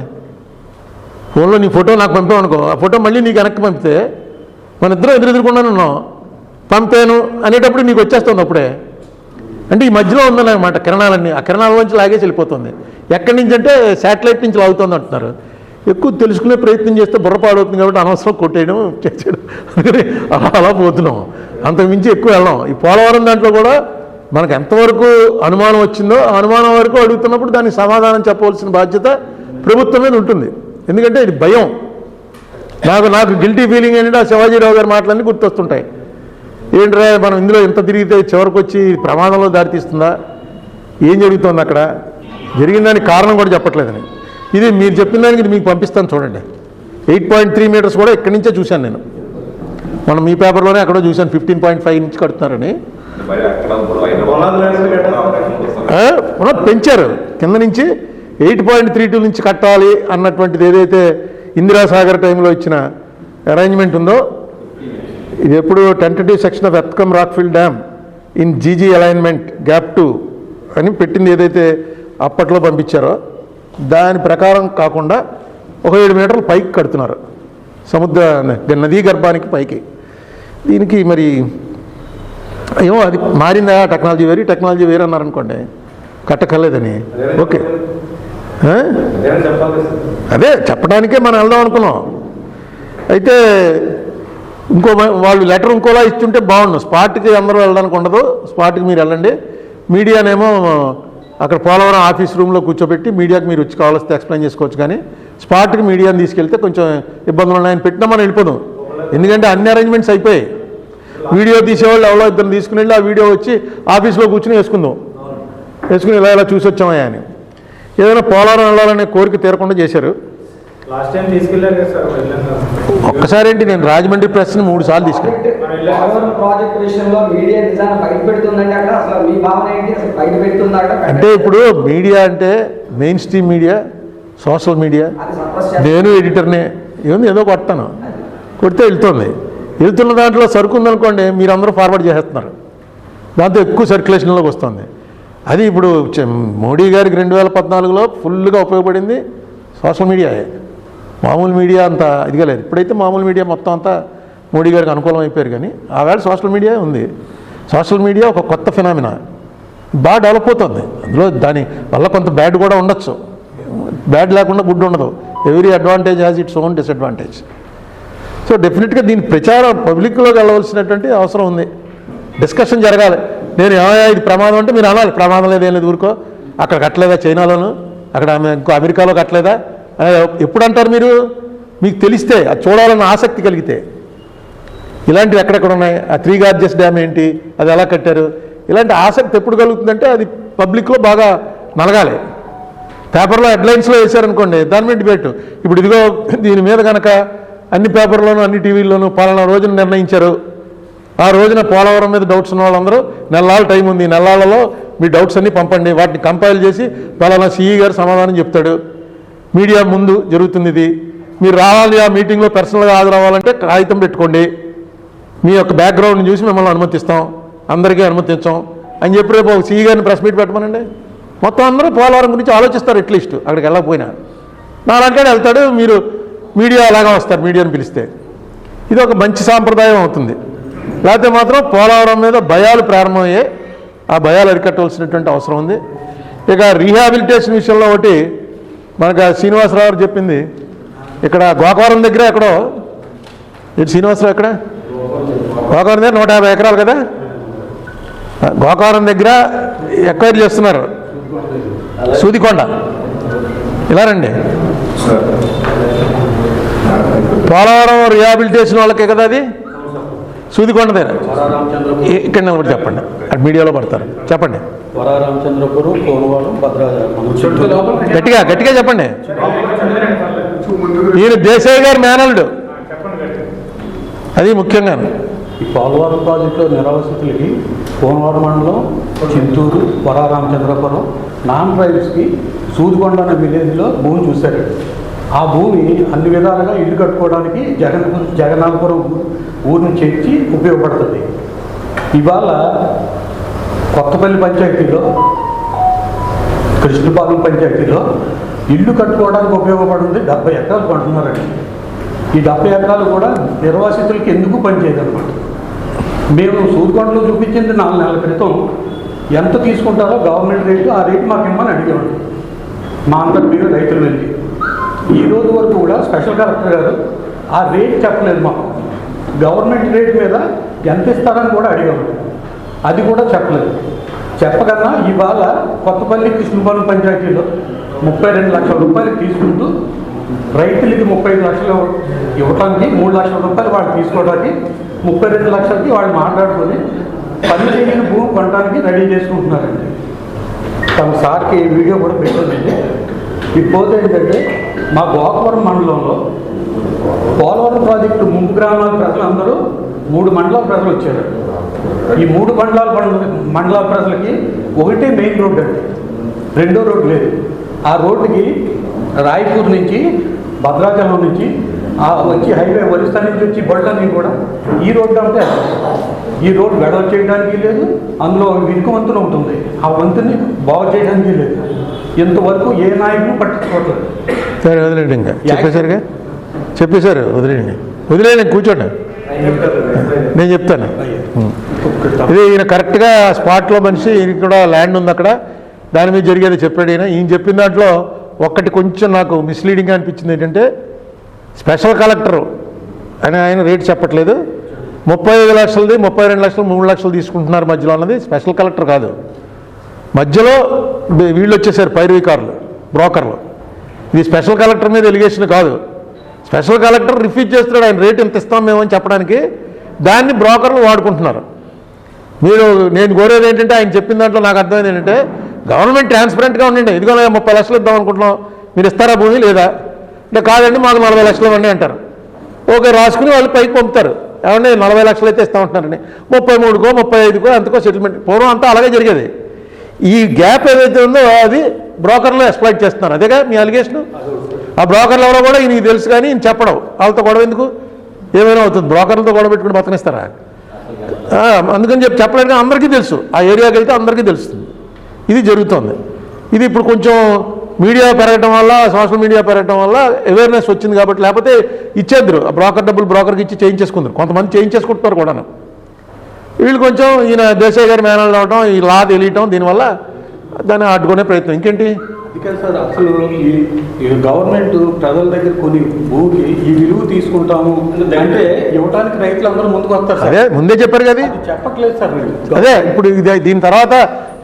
ఫోన్లో నీ ఫోటో నాకు పంపామనుకో, ఆ ఫోటో మళ్ళీ నీకు వెనక్కి పంపితే మన ఇద్దరం ఎదురుకుండానే ఉన్నాం, పంపాను అనేటప్పుడు నీకు వచ్చేస్తుంది అప్పుడే. అంటే ఈ మధ్యలో ఉందన్నమాట కిరణాలన్నీ, ఆ కిరణాలలోంచి లాగేసి వెళ్ళిపోతుంది. ఎక్కడి నుంచి అంటే శాటిలైట్ నుంచి లాగుతుంది అంటున్నారు. ఎక్కువ తెలుసుకునే ప్రయత్నం చేస్తే బుర్రపాడవుతుంది కాబట్టి అనవసరం కొట్టేయడం చేసేయడం, అందుకని అలా పోతున్నాం. అంతకుమించి ఎక్కువ వెళ్ళాం. ఈ పోలవరం దాంట్లో కూడా మనకు ఎంతవరకు అనుమానం వచ్చిందో ఆ అనుమానం వరకు అడుగుతున్నప్పుడు దానికి సమాధానం చెప్పవలసిన బాధ్యత ప్రభుత్వం మీద ఉంటుంది. ఎందుకంటే ఇది భయం. నాకు గిల్టీ ఫీలింగ్ ఏంటంటే ఆ శివాజీరావు గారి మాటలన్నీ గుర్తొస్తుంటాయి. ఏంట్రా మనం ఇందులో ఎంత తిరిగితే చివరికి వచ్చి ప్రమాదంలో దారితీస్తుందా, ఏం జరుగుతుంది అక్కడ, జరిగిన దానికి కారణం కూడా చెప్పట్లేదని. ఇది మీరు చెప్పిన దానికి ఇది మీకు పంపిస్తాను చూడండి. 8.3 మీటర్స్ కూడా ఇక్కడి నుంచే చూశాను నేను. మనం మీ పేపర్లోనే అక్కడో చూశాను 15.5 ఇంచ్ కడుతున్నారని. పెంచారు కింద నుంచి 8.32 నుంచి కట్టాలి అన్నటువంటిది ఏదైతే ఇందిరాసాగర్ టైంలో ఇచ్చిన అరేంజ్మెంట్ ఉందో, ఇది ఎప్పుడు tentative section of ఎర్త్కమ్ rockfill dam in GG alignment gap 2 అని పెట్టింది ఏదైతే అప్పట్లో పంపించారో దాని ప్రకారం కాకుండా ఒక 7 మీటర్లు పైకి కడుతున్నారు, సముద్ర నదీ గర్భానికి పైకి. దీనికి మరి ఏమో అది మారిందా, టెక్నాలజీ వేరు అన్నారనుకోండి, కట్టకలేదని. ఓకే, అదే చెప్పడానికే మనం వెళ్దాం అనుకున్నాం. అయితే వాళ్ళు లెటర్ ఇంకోలా ఇస్తుంటే బాగుండు. స్పాట్కి అందరూ వెళ్ళడానికి ఉండదు, స్పాట్కి మీరు వెళ్ళండి. మీడియానేమో అక్కడ పోలవరం ఆఫీస్ రూమ్లో కూర్చోబెట్టి మీడియాకి మీరు వచ్చి కావాల్సి ఎక్స్ప్లెయిన్ చేసుకోవచ్చు, కానీ స్పాట్కి మీడియాని తీసుకెళ్తే కొంచెం ఇబ్బందులు ఉన్నాయని పెట్టినా మనం వెళ్ళిపోదాం. ఎందుకంటే అన్ని అరేంజ్మెంట్స్ అయిపోయాయి. వీడియో తీసేవాళ్ళు ఎవరో ఇద్దరు తీసుకుని వెళ్ళి ఆ వీడియో వచ్చి ఆఫీస్లో కూర్చుని వేసుకుని ఇలా చూసి వచ్చామయ్యా అని. ఏదైనా పోలవరం వెళ్ళాలనే కోరిక తీరకుండా చేశారు. ఒక్కసారి ఏంటి, నేను రాజమండ్రి ప్రెస్ని 3 సార్లు తీసుకెళ్ళాను. అంటే ఇప్పుడు మీడియా అంటే main stream media, social media, నేను ఎడిటర్నే, ఏదో కొడతాను, కొడితే వెళ్తున్న దాంట్లో సరుకు ఉందనుకోండి మీరు అందరూ ఫార్వర్డ్ చేసేస్తున్నారు, దాంతో ఎక్కువ సర్క్యులేషన్లోకి వస్తుంది. అది ఇప్పుడు మోడీ గారికి 2014లో ఫుల్గా ఉపయోగపడింది సోషల్ మీడియాయే. మామూలు మీడియా అంత ఇదిగా లేదు. ఇప్పుడైతే మామూలు మీడియా మొత్తం అంతా మోడీ గారికి అనుకూలం అయిపోయారు, కానీ ఆవేళ సోషల్ మీడియా ఉంది. సోషల్ మీడియా ఒక కొత్త ఫినామినా, బాగా డెవలప్ అవుతుంది. అందులో దాని వల్ల కొంత బ్యాడ్ కూడా ఉండొచ్చు, బ్యాడ్ లేకుండా గుడ్ ఉండదు. Every advantage has its own disadvantage. So డెఫినెట్గా దీని ప్రచారం పబ్లిక్లోకి వెళ్ళవలసినటువంటి అవసరం ఉంది. డిస్కషన్ జరగాలి. నేను ఇది ప్రమాదం అంటే మీరు అనాలి, ప్రమాదం లేదేం లేదు, ఊరుకో, అక్కడ కట్టలేదా చైనాలోను, అక్కడ ఇంకో అమెరికాలో కట్టలేదా ఎప్పుడు అంటారు మీరు? మీకు తెలిస్తే, అది చూడాలన్న ఆసక్తి కలిగితే. ఇలాంటివి ఎక్కడెక్కడ ఉన్నాయి, ఆ 3 గార్జెస్ డ్యామ్ ఏంటి, అది ఎలా కట్టారు, ఇలాంటి ఆసక్తి ఎప్పుడు కలుగుతుందంటే అది పబ్లిక్లో బాగా నలగాలి. పేపర్లో హెడ్లైన్స్లో వేశారనుకోండి దాని మీద డిబేట్. ఇప్పుడు ఇదిగో దీని మీద కనుక అన్ని పేపర్లోనూ అన్ని టీవీల్లోనూ పలానా రోజున నిర్ణయించారు, ఆ రోజున పోలవరం మీద డౌట్స్ ఉన్న వాళ్ళందరూ నెలల టైం ఉంది, నెలలలో మీ డౌట్స్ అన్నీ పంపండి, వాటిని కంపైల్ చేసి పలానా సిఈ గారు సమాధానం చెప్తాడు, మీడియా ముందు జరుగుతుంది ఇది, మీరు రావాలి ఆ మీటింగ్లో పర్సనల్గా హాజరవ్వాలంటే కాగితం పెట్టుకోండి, మీ యొక్క బ్యాక్గ్రౌండ్ని చూసి మిమ్మల్ని అనుమతిస్తాం, అందరికీ అనుమతించాం అని చెప్పి రేపు ఒక సిఈ గారిని ప్రెస్ మీట్ పెట్టమనండి. మొత్తం అందరూ పోలవరం గురించి ఆలోచిస్తారు. అట్లీస్ట్ అక్కడికి వెళ్ళకపోయినా నాలంటే వెళ్తాడు, మీరు మీడియా అలాగా వస్తారు, మీడియాని పిలిస్తే. ఇది ఒక మంచి సాంప్రదాయం అవుతుంది. లేకపోతే మాత్రం పోలవరం మీద భయాలు ప్రారంభమయ్యాయి, ఆ భయాలు అరికట్టవలసినటువంటి అవసరం ఉంది. ఇక రీహాబిలిటేషన్ విషయంలో ఒకటి మనకు శ్రీనివాసరావు గారు చెప్పింది, ఇక్కడ గోకవరం దగ్గర ఎక్కడో, ఇటు శ్రీనివాసరావు ఎక్కడ గోకవరం దగ్గర 150 ఎకరాలు కదా, గోకవరం దగ్గర ఎక్వైర్ చేస్తున్నారు, సూదికొండ. ఇలా రండి, పోలవరం రీహాబిలిటేషన్ వాళ్ళకే కదా అది, సూదికొండ దగ్గర. ఇక్కడ కూడా చెప్పండి, అటు మీడియాలో పడతారు, చెప్పండి గట్టిగా గట్టిగా చెప్పండి. ఈయన దేశాయ్ గారి మేనల్లుడు, అది ముఖ్యంగా. ఈ పోలవరం ప్రాజెక్టులో నిర్వాసితులకి కోనవరం మండలం, చింతూరు, వరారామచంద్రపురం, నాన్ ట్రైబ్స్కి సూదికొండ అనే విలేజ్లో భూమి చూశారు. ఆ భూమి అన్ని విధాలుగా ఇల్లు కట్టుకోవడానికి జగన్నాథపురం ఊరు నుంచి ఇచ్చి ఉపయోగపడుతుంది. ఇవాళ కొత్తపల్లి పంచాయతీలో, కృష్ణపాలెం పంచాయతీలో ఇల్లు కట్టుకోవడానికి ఉపయోగపడుతుంది 70 ఎకరాలు కొంటున్నారండి. ఈ 70 ఎకరాలు కూడా నిర్వాసితులకి ఎందుకు పనిచేయదన్నమాట. మేము సూదికొండలో చూపించింది 4 నెలల క్రితం ఎంత తీసుకుంటారో గవర్నమెంట్ రేటు, ఆ రేటు మాకు ఇమ్మని అడిగామండి. మా అందరి మీద రైతులు వెళ్ళి ఈ రోజు వరకు కూడా స్పెషల్ కలెక్టర్ గారు ఆ రేట్ చెప్పలేదు మాకు. గవర్నమెంట్ రేట్ మీద ఎంత ఇస్తారని కూడా అడిగామండి, అది కూడా చెప్పలేదు. చెప్పకన్నా ఇవాళ కొత్తపల్లి కృష్ణపాలెం పంచాయతీలో 32 లక్షల రూపాయలు తీసుకుంటూ రైతులకి 35 లక్షలు ఇవ్వటానికి 3 లక్షల రూపాయలు వాళ్ళు తీసుకోవడానికి 32 లక్షలకి వాళ్ళు మాట్లాడుకొని పని చేయని భూమి కొనడానికి రెడీ చేసుకుంటున్నారండి. తమ సార్కి వీడియో కూడా పెట్టండి. ఇకపోతే ఏంటంటే మా గోకవరం మండలంలో పోలవరం ప్రాజెక్టు ముంపు గ్రామాల ప్రజలందరూ 3 మండలాల ప్రజలు వచ్చారు. ఈ 3 మండలాల ప్రజలకి ఒకటే మెయిన్ రోడ్డు అండి, రెండో రోడ్డు లేదు. ఆ రోడ్డుకి రాయపూర్ నుంచి, భద్రాచలం నుంచి వచ్చి హైవే ఒరిస్సా నుంచి వచ్చి బళ్ళన్నీ కూడా ఈ రోడ్డు అంటే ఈ రోడ్డు గడవ చేయడానికి లేదు, అందులో ఇనుక వంతున ఉంటుంది, ఆ వంతుని బాగు చేయడానికి లేదు. ఇంతవరకు ఏ నాయకులు పట్టించుకోవట్లేదు. సరే వదిలేండి, ఇంకా చెప్పేశారు వదిలేండి, కూర్చోండి, నేను చెప్తాను. ఇది ఈయన కరెక్ట్గా స్పాట్లో మనిషి, ఈయన కూడా ల్యాండ్ ఉంది అక్కడ, దాని మీద జరిగేది చెప్పాడు ఈయన చెప్పిన దాంట్లో ఒక్కటి కొంచెం నాకు మిస్లీడింగ్గా అనిపించింది. ఏంటంటే స్పెషల్ కలెక్టర్ అని ఆయన రేట్ చెప్పట్లేదు, 35 లక్షలది 32 లక్షలు 3 లక్షలు తీసుకుంటున్నారు మధ్యలో అన్నది స్పెషల్ కలెక్టర్ కాదు, మధ్యలో వీళ్ళు వచ్చేసారు పైరవీకారులు, బ్రోకర్లు. ఇది స్పెషల్ కలెక్టర్ మీద ఎలిగేషన్ కాదు. స్పెషల్ కలెక్టర్ రిఫ్యూజ్ చేస్తున్నాడు, ఆయన రేట్ ఎంత ఇస్తాం మేము అని చెప్పడానికి, దాన్ని బ్రోకర్లు వాడుకుంటున్నారు. నేను కోరేది ఏంటంటే ఆయన చెప్పిన దాంట్లో నాకు అర్థమైంది ఏంటంటే గవర్నమెంట్ ట్రాన్స్పరెంట్గా ఉండండి, ఇదిగో 30 లక్షలు ఇద్దాం అనుకుంటున్నాం, మీరు ఇస్తారా భూమి లేదా అంటే కాదండి మాకు 40 లక్షలు ఇవ్వండి అంటారు. ఓకే రాసుకుని వాళ్ళు పైకి పంపుతారు, ఏమంటే 40 లక్షలు అయితే ఇస్తామంటున్నారని 33కో 35కో ఎంతకో సెటిల్మెంట్. పూర్వం అంతా అలాగే జరిగేది. ఈ గ్యాప్ ఏదైతే ఉందో అది బ్రోకర్లు ఎక్స్ప్లాయిట్ చేస్తున్నారు, అదేగా మీ అలిగేషన్. ఆ బ్రోకర్లు ఎవరో కూడా ఈయనకి తెలుసు, కానీ ఈయన చెప్పడం, వాళ్ళతో గొడవ ఎందుకు, ఏమైనా అవుతుంది, బ్రోకర్లతో గొడవ పెట్టుకుని బతకనిస్తారా? అందుకని చెప్పడానికి అందరికీ తెలుసు, ఆ ఏరియాకి వెళ్తే అందరికీ తెలుస్తుంది ఇది జరుగుతుంది. ఇది ఇప్పుడు కొంచెం మీడియా పెరగడం వల్ల, సోషల్ మీడియా పెరగడం వల్ల అవేర్నెస్ వచ్చింది కాబట్టి, లేకపోతే ఇచ్చేద్దరు ఆ బ్రోకర్ డబ్బులు బ్రోకర్కి ఇచ్చి చేయించేసుకుందరు, కొంతమంది చేయించేసుకుంటున్నారు కూడా. వీళ్ళు కొంచెం ఈయన దేశాయ్ గారి మేనల్ అవడం, ఈ లా తెలియటం, దీనివల్ల దాన్ని అడ్డుకునే ప్రయత్నం. ఇంకేంటి అందుకే సార్ అసలు ఈ గవర్నమెంట్ ప్రజల దగ్గర కొన్ని భూమికి ఈ విలువ తీసుకుంటాము అంటే ఇవ్వడానికి రైతులందరూ ముందుకు వస్తారు. అదే ముందే చెప్పారు కదా, చెప్పట్లేదు సార్. అదే ఇప్పుడు దీని తర్వాత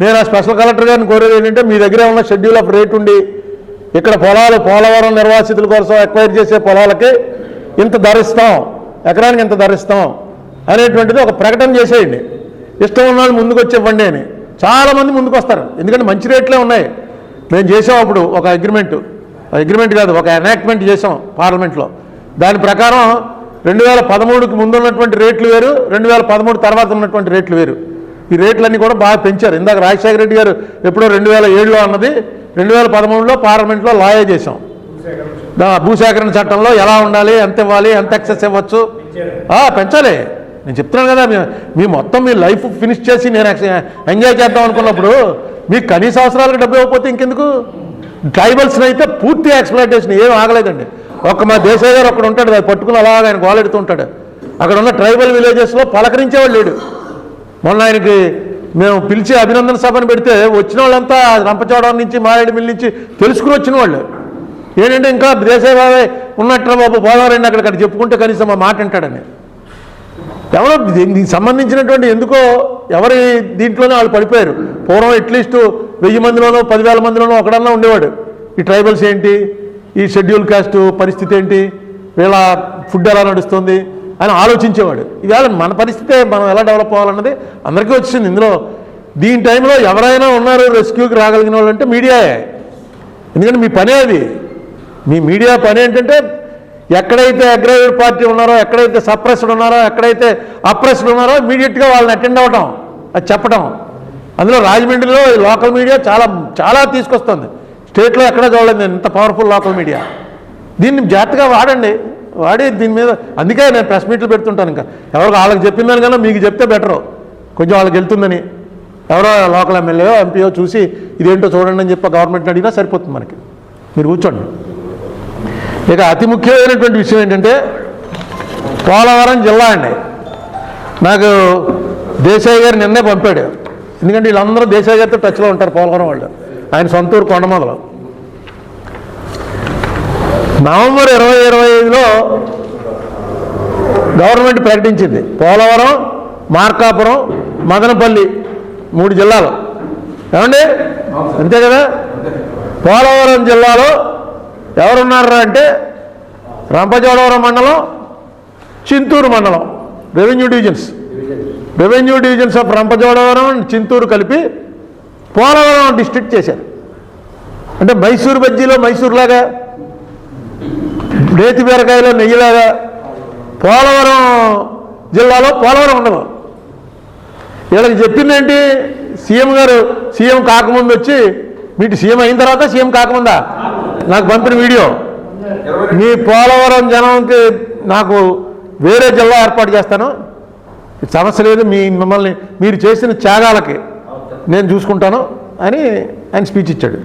నేను ఆ స్పెషల్ కలెక్టర్ గారిని కోరేది ఏంటంటే, మీ దగ్గర ఉన్న షెడ్యూల్ ఆఫ్ రేట్ ఉండి ఇక్కడ పోలవరం నిర్వాసితుల కోసం ఎక్వైర్ చేసే పొలాలకి ఇంత ధర ఇస్తాం, ఎకరానికి ఇంత ధర ఇస్తాం అనేటువంటిది ఒక ప్రకటన చేసేయండి. ఇష్టం ఉన్న వాళ్ళు ముందుకు వచ్చి ఇవ్వండి అని. చాలామంది ముందుకు వస్తారు, ఎందుకంటే మంచి రేట్లే ఉన్నాయి. మేము చేసాం అప్పుడు ఒక అగ్రిమెంట్ కాదు, ఒక ఎనాక్ట్మెంట్ చేసాం పార్లమెంట్లో. దాని ప్రకారం 2013కి ముందు ఉన్నటువంటి రేట్లు వేరు, 2013 తర్వాత ఉన్నటువంటి రేట్లు వేరు. ఈ రేట్లన్నీ కూడా బాగా పెంచారు. ఇందాక రాజశేఖర రెడ్డి గారు ఎప్పుడో 2007లో అన్నది 2013లో పార్లమెంట్లో లాయే చేసాం. భూసేకరణ చట్టంలో ఎలా ఉండాలి, ఎంత ఇవ్వాలి, ఎంత ఎక్సెస్ ఇవ్వచ్చు, పెంచాలి. నేను చెప్తున్నాను కదా, మీ మొత్తం మీ లైఫ్ ఫినిష్ చేసి నేను ఎంజాయ్ చేద్దాం అనుకున్నప్పుడు మీకు కనీస అవసరాలకు డబ్బు ఇవ్వకపోతే ఇంకెందుకు? ట్రైబల్స్ని అయితే పూర్తి ఎక్స్ప్లాయిటేషన్ ఏం ఆగలేదండి. మా దేశాయ్ గారు అక్కడ ఉంటాడు, అది పట్టుకుని అలాగా ఆయన గోలెడుతూ ఉంటాడు. అక్కడ ఉన్న ట్రైబల్ విలేజెస్లో పలకరించేవాళ్ళు లేడు. మొన్న ఆయనకి మేము పిలిచి అభినందన సభను పెడితే వచ్చిన వాళ్ళంతా రంపచోడవరం నుంచి, మారేడుమిల్లి నుంచి తెలుసుకుని వచ్చిన వాళ్ళు. ఏంటంటే ఇంకా దేశాయ్ బాబాయ్ ఉన్నట్టు బాబు పోదారండి అక్కడ చెప్పుకుంటే కనీసం మా మాట వింటాడని. ఎవరో దీనికి సంబంధించినటువంటి ఎందుకో ఎవరి దీంట్లోనే వాళ్ళు పడిపోయారు. పూర్వం అట్లీస్ట్ 1000 మందిలోనో 10,000 మందిలోనో ఒకడన్నా ఉండేవాడు. ఈ ట్రైబల్స్ ఏంటి, ఈ షెడ్యూల్ కాస్ట్ పరిస్థితి ఏంటి, వీళ్ళ ఫుడ్ ఎలా నడుస్తుంది అని ఆలోచించేవాడు. ఇవాళ మన పరిస్థితే మనం ఎలా డెవలప్ అవ్వాలన్నది అందరికీ వచ్చింది. ఇందులో దీని టైంలో ఎవరైనా ఉన్నారు రెస్క్యూకి రాగలిగిన వాళ్ళు అంటే మీడియాయే. ఎందుకంటే మీ పనే అది. మీ మీడియా పని ఏంటంటే ఎక్కడైతే అగ్రేవ్డ్ పార్టీ ఉన్నారో, ఎక్కడైతే సప్రెస్డ్ ఉన్నారో, ఎక్కడైతే అప్రెస్డ్ ఉన్నారో ఇమీడియట్గా వాళ్ళని అటెండ్ అవ్వటం, అది చెప్పడం. అందులో రాజమండ్రిలో లోకల్ మీడియా చాలా చాలా తీసుకొస్తుంది. స్టేట్లో ఎక్కడ చూడలేదు నేను ఇంత పవర్ఫుల్ లోకల్ మీడియా. దీన్ని జాగ్రత్తగా వాడి దీని మీద, అందుకే నేను ప్రెస్ మీట్లు పెడుతుంటాను. ఇంకా ఎవరికి వాళ్ళకి చెప్పిందని కన్నా మీకు చెప్తే బెటరు, కొంచెం వాళ్ళకి వెళ్తుందని. ఎవరో లోకల్ ఎమ్మెల్యేయో ఎంపీయో చూసి ఇదేంటో చూడండి అని చెప్పి గవర్నమెంట్ని అడిగినా సరిపోతుంది మనకి. మీరు కూర్చోండి. ఇక అతి ముఖ్యమైనటువంటి విషయం ఏంటంటే పోలవరం జిల్లా అండి. నాకు దేశాయ్ గారు నిన్నే పంపాడు. ఎందుకంటే వీళ్ళందరూ దేశాయ్ గారితో టచ్లో ఉంటారు, పోలవరం వాళ్ళు. ఆయన సొంతూరు కొండమొదలు. నవంబర్ 2025లో గవర్నమెంట్ ప్రకటించింది పోలవరం, మార్కాపురం, మదనపల్లి 3 జిల్లాలు. ఏమండి అంతే కదా? పోలవరం జిల్లాలో ఎవరున్నారా అంటే రంపచోడవరం మండలం, చింతూరు మండలం, revenue divisions of Rampachodavaram, Chintoor కలిపి పోలవరం డిస్ట్రిక్ట్ చేశారు. అంటే మైసూరు బజ్జీలో మైసూరులాగా, నేతి బీరకాయలో నెయ్యిలాగా పోలవరం జిల్లాలో పోలవరం ఉండదు. వీళ్ళకి చెప్పిందేంటి, సీఎం కాకముందు వచ్చి, మీకు సీఎం అయిన తర్వాత సీఎం కాకముందా నాకు పంపిన వీడియో, మీ పోలవరం జనంకి నాకు వేరే జిల్లా ఏర్పాటు చేస్తాను, సమస్య లేదు, మిమ్మల్ని మీరు చేసిన త్యాగాలకి నేను చూసుకుంటాను అని ఆయన స్పీచ్ ఇచ్చాడు.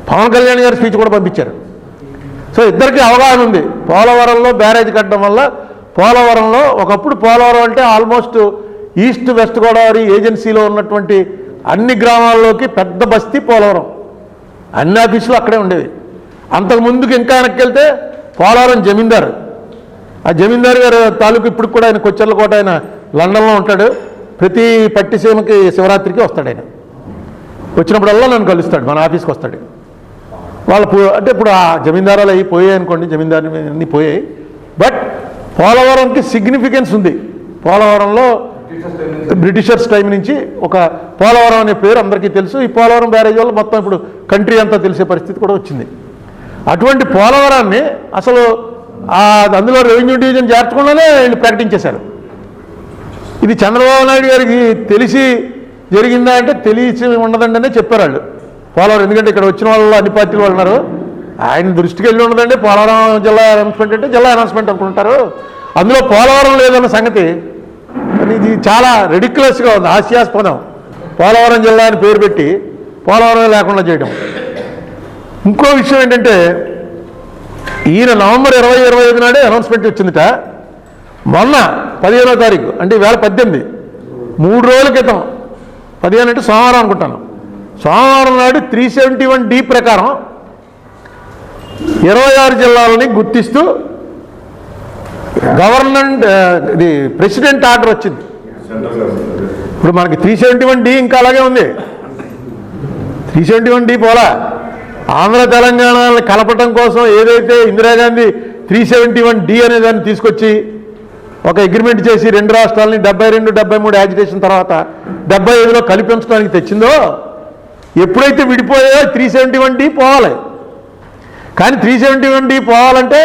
పవన్ కళ్యాణ్ గారి స్పీచ్ కూడా పంపించారు. సో ఇద్దరికి అవగాహన ఉంది. పోలవరంలో బ్యారేజ్ కట్టడం వల్ల పోలవరంలో ఒకప్పుడు పోలవరం అంటే ఆల్మోస్ట్ ఈస్ట్ వెస్ట్ గోదావరి ఏజెన్సీలో ఉన్నటువంటి అన్ని గ్రామాల్లోకి పెద్ద బస్తీ పోలవరం. అన్ని ఆఫీసులు అక్కడే ఉండేవి. అంతకుముందుకు ఇంకా వెనక్కి వెళ్తే పోలవరం జమీందారు, ఆ జమీందారు గారు తాలూకు ఇప్పుడు కూడా ఆయన కొచ్చెర్లకోట, ఆయన లండన్లో ఉంటాడు. ప్రతి పట్టిసీమకి శివరాత్రికి వస్తాడు. ఆయన వచ్చినప్పుడల్లా నన్ను కలుస్తాడు, మన ఆఫీస్కి వస్తాడు. వాళ్ళు అంటే ఇప్పుడు ఆ జమీందారాలు అవి పోయాయి అనుకోండి, జమీందారు అన్నీ పోయాయి. బట్ పోలవరంకి సిగ్నిఫికెన్స్ ఉంది. పోలవరంలో బ్రిటిషర్స్ టైం నుంచి ఒక పోలవరం అనే పేరు అందరికీ తెలుసు. ఈ పోలవరం బ్యారేజ్ వల్ల మొత్తం ఇప్పుడు కంట్రీ అంతా తెలిసే పరిస్థితి కూడా వచ్చింది. అటువంటి పోలవరాన్ని అసలు అందులో రెవెన్యూ డివిజన్ చేర్చకుండానే వీళ్ళు ప్రకటించేశారు. ఇది చంద్రబాబు నాయుడు గారికి తెలిసి జరిగిందా అంటే తెలిసి ఉండదండి అనే చెప్పారు వాళ్ళు పోలవరం. ఎందుకంటే ఇక్కడ వచ్చిన వాళ్ళు అన్ని పార్టీలు వాళ్ళు ఉన్నారు. ఆయన దృష్టికి వెళ్ళి ఉండదండి, పోలవరం జిల్లా అనౌన్స్మెంట్ అంటే జిల్లా అనౌన్స్మెంట్ అనుకుంటారు. అందులో పోలవరం లేదన్న సంగతి ఇది చాలా రెడిక్యులస్గా ఉంది, హాస్యాస్పదం. పోలవరం జిల్లా అని పేరు పెట్టి పోలవరం లేకుండా చేయడం. ఇంకో విషయం ఏంటంటే ఈయన నవంబర్ 2025 నాడే అనౌన్స్మెంట్ వచ్చిందిట. మొన్న 15వ తారీఖు అంటే ఈవేళ 18, 3 రోజుల క్రితం, 15 అంటే సోమవారం అనుకుంటాను, సోమవారం నాడు 371D ప్రకారం 26 జిల్లాలని గుర్తిస్తూ గవర్నమెంట్ ఇది ప్రెసిడెంట్ ఆర్డర్ వచ్చింది. ఇప్పుడు మనకి 371D ఇంకా అలాగే ఉంది. 371D పోలా. ఆంధ్ర తెలంగాణని కలపటం కోసం ఏదైతే ఇందిరాగాంధీ 371D అనే దాన్ని తీసుకొచ్చి ఒక అగ్రిమెంట్ చేసి 2 రాష్ట్రాలని 72, 73 యాజిటేషన్ తర్వాత 75లో కల్పించడానికి తెచ్చిందో, ఎప్పుడైతే విడిపోయాయో 371D పోవాలి. కానీ 371D పోవాలంటే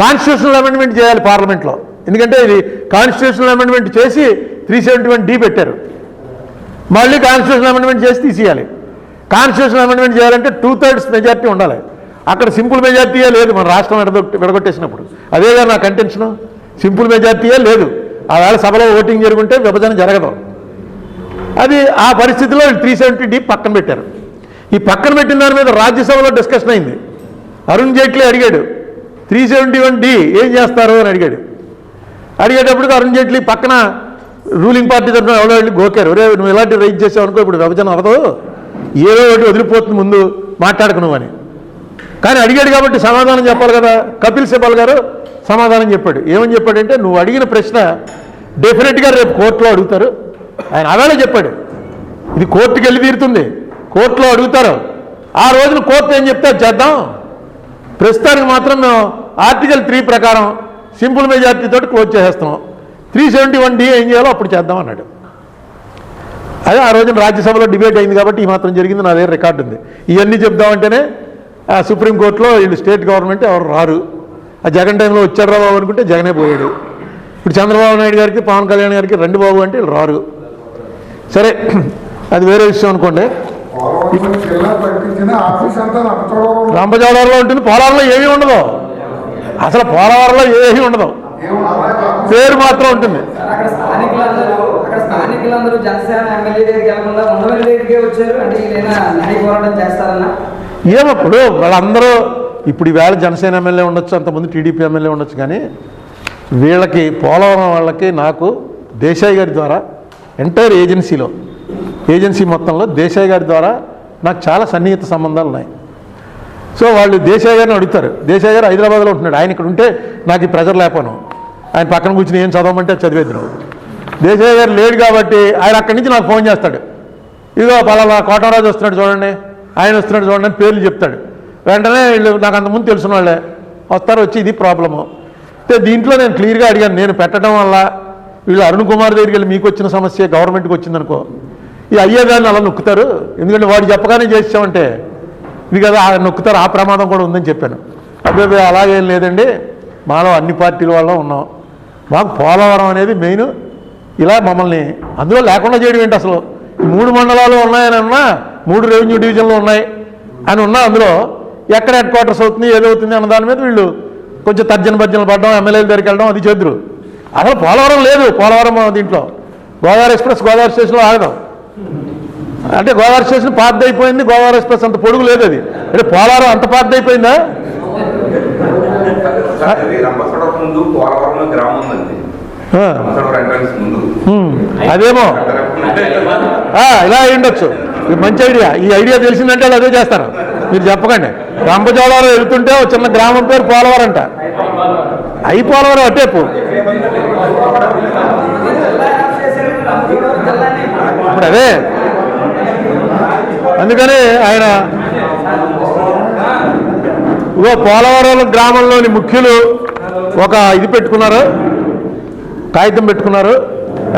కాన్స్టిట్యూషనల్ అమెండ్మెంట్ చేయాలి పార్లమెంట్లో. ఎందుకంటే ఇది కాన్స్టిట్యూషనల్ అమెండ్మెంట్ చేసి 371D పెట్టారు. మళ్ళీ కాన్స్టిట్యూషనల్ అమెండ్మెంట్ చేసి తీసేయాలి. కాన్స్టిట్యూషనల్ అమెండ్మెంట్ చేయాలంటే 2/3 మెజార్టీ ఉండాలి. అక్కడ సింపుల్ మెజార్టీయే లేదు మన రాష్ట్రం విడగొట్టేసినప్పుడు. అదేగా నా కంటెన్షను. సింపుల్ మెజార్టీయే లేదు. ఆ వేళ సభలో ఓటింగ్ జరుగుంటే విభజన జరగదు. అది ఆ పరిస్థితిలో 370D పక్కన పెట్టారు. ఈ పక్కన పెట్టిన దాని మీద రాజ్యసభలో డిస్కషన్ అయింది. అరుణ్ జైట్లీ అడిగాడు 371D ఏం చేస్తారు అని అడిగాడు. అడిగేటప్పటికి అరుణ్ జైట్లీ పక్కన రూలింగ్ పార్టీ తరఫున ఎవరో వెళ్ళి గోకారు, ఒరే నువ్వు ఇలాంటి రైజ్ చేసావు అనుకో ఇప్పుడు విభజన అవ్వదు, ఏదో ఒకటి వదిలిపోతుంది, ముందు మాట్లాడకు నువ్వు అని. కానీ అడిగాడు కాబట్టి సమాధానం చెప్పాలి కదా. కపిల్ సిబల్ గారు సమాధానం చెప్పాడు. ఏమని చెప్పాడంటే, నువ్వు అడిగిన ప్రశ్న డెఫినెట్గా రేపు కోర్టులో అడుగుతారు. ఆయన అవేళ చెప్పాడు, ఇది కోర్టుకి వెళ్ళి తీరుతుంది, కోర్టులో అడుగుతారు. ఆ రోజున కోర్టు ఏం చెప్తే చేద్దాం. ప్రస్తుతానికి మాత్రం మేము ఆర్టికల్ 3 ప్రకారం సింపుల్ మెజార్టీ తోటి క్లోజ్ చేసేస్తున్నాం. 371D ఏం చేయాలో అప్పుడు చేద్దాం అన్నాడు. అదే ఆ రోజున రాజ్యసభలో డిబేట్ అయింది కాబట్టి ఈ మాత్రం జరిగింది. నా దగ్గర రికార్డు ఉంది. ఇవన్నీ చెప్దామంటేనే ఆ సుప్రీంకోర్టులో వీళ్ళు స్టేట్ గవర్నమెంట్ ఎవరు రారు. ఆ జగన్ టైంలో వచ్చాడు రా బాబు అనుకుంటే జగనే పోయాడు. ఇప్పుడు చంద్రబాబు నాయుడు గారికి పవన్ కళ్యాణ్ గారికి రండి బాబు అంటే వీళ్ళు రారు. సరే అది వేరే విషయం అనుకోండి. రంపచోడవరంలో ఉంటుంది, పోలవరంలో ఏమీ ఉండదు. అసలు పోలవరంలో ఏమీ ఉండదు, పేరు మాత్రం ఉంటుంది. అక్కడ స్థానికులందరూ జనసేన ఎమ్మెల్యే దగ్గరికి వెళ్ళకుండా ఉండవల్లి దగ్గరికే వచ్చారు. అంటే ఏదైనా న్యాయ పోరాటం చేస్తారన్నా ఏమప్పుడు వాళ్ళందరూ ఇప్పుడు ఈవేళ జనసేన ఎమ్మెల్యే ఉండొచ్చు, అంతకుముందు టీడీపీ ఎమ్మెల్యే ఉండొచ్చు. కానీ వీళ్ళకి పోలవరం వాళ్ళకి నాకు దేశాయ్ గారి ద్వారా ఎంటైర్ ఏజెన్సీ మొత్తంలో దేశాయ్ గారి ద్వారా నాకు చాలా సన్నిహిత సంబంధాలు ఉన్నాయి. సో వాళ్ళు దేశాయ్ గారిని అడుగుతారు. దేశాయ్ గారు హైదరాబాద్లో ఉంటున్నాడు. ఆయన ఇక్కడ ఉంటే నాకు ఈ ప్రెజర్ లేకపోను. ఆయన పక్కన కూర్చుని ఏం చదవమంటే చదివేది నువ్వు. దేశాయ్ గారు లేడు కాబట్టి ఆయన అక్కడి నుంచి నాకు ఫోన్ చేస్తాడు. ఇదిగో పలానా కోటరాజు వస్తున్నాడు చూడండి, ఆయన వస్తున్నాడు చూడండి అని పేర్లు చెప్తాడు. వెంటనే వీళ్ళు నాకు అంతకుముందు తెలిసిన వాళ్ళే వస్తారు, వచ్చి ఇది ప్రాబ్లము. అయితే దీంట్లో నేను క్లియర్గా అడిగాను, నేను పెట్టడం వల్ల వీళ్ళు అరుణ్ కుమార్ దగ్గరికి వెళ్ళి మీకు వచ్చిన సమస్య గవర్నమెంట్కి వచ్చిందనుకో, ఈ అయ్యేదాన్ని అలా నొక్కుతారు. ఎందుకంటే వాడు చెప్పగానే చేసామంటే ఇది కదా నొక్కుతారు, ఆ ప్రమాదం కూడా ఉందని చెప్పాను. అబ్బాయి అలాగేం లేదండి, మాలో అన్ని పార్టీల వాళ్ళ ఉన్నాం, మాకు పోలవరం అనేది మెయిన్, ఇలా మమ్మల్ని అందులో లేకుండా చేయడం ఏంటి, అసలు 3 మండలాలు ఉన్నాయని అన్నా 3 రెవెన్యూ డివిజన్లు ఉన్నాయి అని ఉన్నా అందులో ఎక్కడ హెడ్ క్వార్టర్స్ అవుతుంది ఏదవుతుంది అన్న దాని మీద వీళ్ళు కొంచెం తర్జన భర్జనలు పడడం, ఎమ్మెల్యేల దగ్గరికి వెళ్ళడం అది చెదురు. అసలు పోలవరం లేదు. పోలవరం దీంట్లో గోదావరి ఎక్స్ప్రెస్ గోదావరి స్టేషన్లో ఆగడం అంటే గోదావరి స్టేషన్ పాత్ అయిపోయింది, గోదావరి ఎక్స్ప్రెస్ అంత పొడుగు లేదు. అది అంటే పోలవరం అంత పాత్ అయిపోయిందా? రంపచోడవరం ముందు పోలవరం గ్రామం ఉందండి. అదేమో ఇలా అయి ఉండొచ్చు. మంచి ఐడియా. ఈ ఐడియా తెలిసిందంటే వాళ్ళు అదే చేస్తారు, మీరు చెప్పకండి. రంపచోడవరం వెళ్తుంటే ఒక చిన్న గ్రామం పేరు పోలవరం అంట. అయి పోలవరం అట్టేపు ఇప్పుడు అదే. అందుకని ఆయన పోలవరం గ్రామంలోని ముఖ్యులు ఒక ఇది పెట్టుకున్నారు, కాగితం పెట్టుకున్నారు.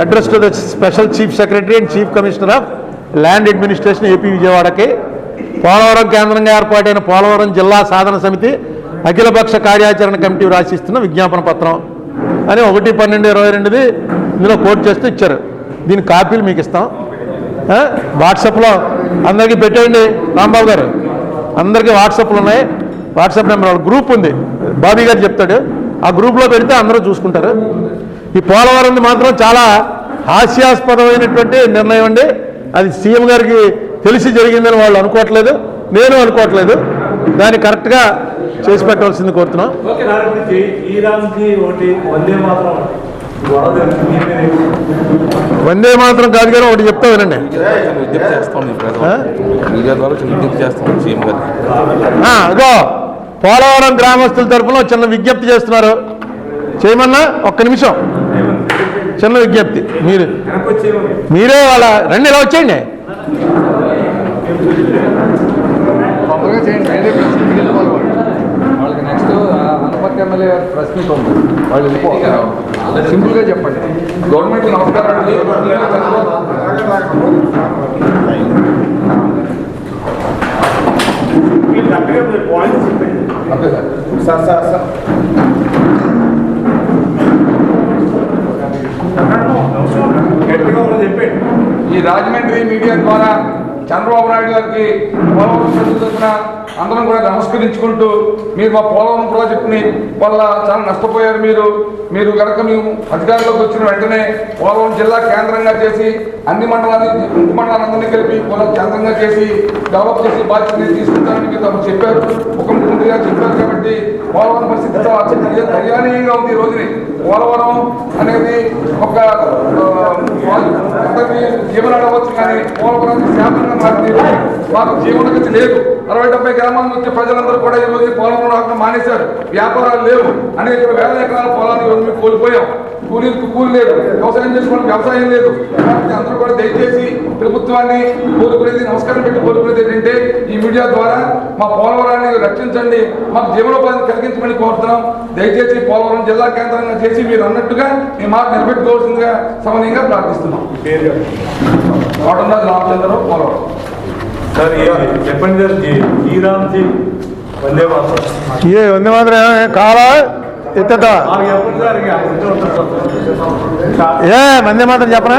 Address to the special chief secretary and chief commissioner of land administration AP విజయవాడకి పోలవరం కేంద్రంగా ఏర్పాటైన పోలవరం జిల్లా సాధన సమితి అఖిలపక్ష కార్యాచరణ కమిటీ రాసిస్తున్న విజ్ఞాపన పత్రం అని 1/12/22 ఇందులో కోట్ చేస్తూ ఇచ్చారు. దీని కాపీలు మీకు ఇస్తాం, వాట్సాప్లో అందరికీ పెట్టేయండి. రాంబాబు గారు అందరికీ వాట్సాప్లు ఉన్నాయి, వాట్సాప్ నెంబర్ గ్రూప్ ఉంది, బాబీ గారు చెప్తాడు, ఆ గ్రూప్లో పెడితే అందరూ చూసుకుంటారు. ఈ పోలవరం మాత్రం చాలా హాస్యాస్పదమైనటువంటి నిర్ణయం అండి. అది సీఎం గారికి తెలిసి జరిగిందని వాళ్ళు అనుకోవట్లేదు, నేను అనుకోవట్లేదు. దాన్ని కరెక్ట్గా చేసి పెట్టవలసింది కోరుతున్నాం. వందే మాత్రం కాదు కానీ ఒకటి చెప్తా వినండి. అదో పోలవరం గ్రామస్తుల తరఫున చిన్న విజ్ఞప్తి చేస్తున్నారు, చేయమన్నా ఒక్క నిమిషం చిన్న విజ్ఞప్తి. మీరే వాళ్ళ రండి, ఇలా వచ్చేయండి. వాళ్ళకి next Anaparthi MLA press meet ఉంది, వాళ్ళు వెళ్ళిపోవాలి. సింపుల్గా చెప్పండి. గవర్నమెంట్ నమస్కారం అండి. అంతే సార్. సార్ ఈ రాజమండ్రి మీడియా ద్వారా చంద్రబాబు నాయుడు గారికి పోలవరం ప్రజల తరఫున అందరం కూడా నమస్కరించుకుంటూ, మీరు మా పోలవరం ప్రాజెక్టుని వల్ల చాలా నష్టపోయారు. మీరు కనుక మేము అధికారంలోకి వచ్చిన వెంటనే పోలవరం జిల్లా కేంద్రంగా చేసి అన్ని మండలాలందరినీ కలిపి పోలవరం కేంద్రంగా చేసి డెవలప్ చేసి బాధ్యతని తీసుకుంటారని మీరు తమకు చెప్పారు, ముఖ్యమంత్రి గారు చెప్పారు. కాబట్టి పోలవరం పరిస్థితితో అత్యంత దయనీయంగా ఉంది. ఈ రోజుని పోలవరం అనేది ఒక అందరినీ జీవనాలు అవ్వచ్చు, కానీ పోలవరానికి శాపంగా మారింది. మాకు జీవనగతి లేదు. 60-70 గ్రామాల నుంచి ప్రజలందరూ కూడా ఈ రోజు పోలవరం రాకుండా మానేశారు. వ్యాపారాలు లేవు. అనేక వేల ఎకరాల పొలాన్ని ఈరోజు మేము కోల్పోయాం. కూలి లేదు, వ్యవసాయం చేసుకోవడానికి వ్యవసాయం లేదు. కాబట్టి అందరూ కూడా దయచేసి ప్రభుత్వాన్ని కోరుకునేది, నమస్కారం పెట్టి కోరుకునేది ఏంటంటే, ఈ మీడియా ద్వారా మా పోలవరాన్ని రక్షించండి, మాకు జీవనోపాధిని కలిగించమని కోరుతున్నాం. దయచేసి పోలవరం జిల్లా కేంద్రంగా చేసి మీరు అన్నట్టుగా మీ మాట నిలబెట్టుకోవాల్సిందిగా సమన్వయంగా ప్రార్థిస్తున్నాం. కోటరాజు రామచంద్రరావు, పోలవరం. సార్ చెప్పండి సార్, శ్రీరామ్జీ వందే మాతరం. ఏ వందే మాత్రం కావాలా ఎత్తదా? ఏ వందే మాత్రం చెప్పనా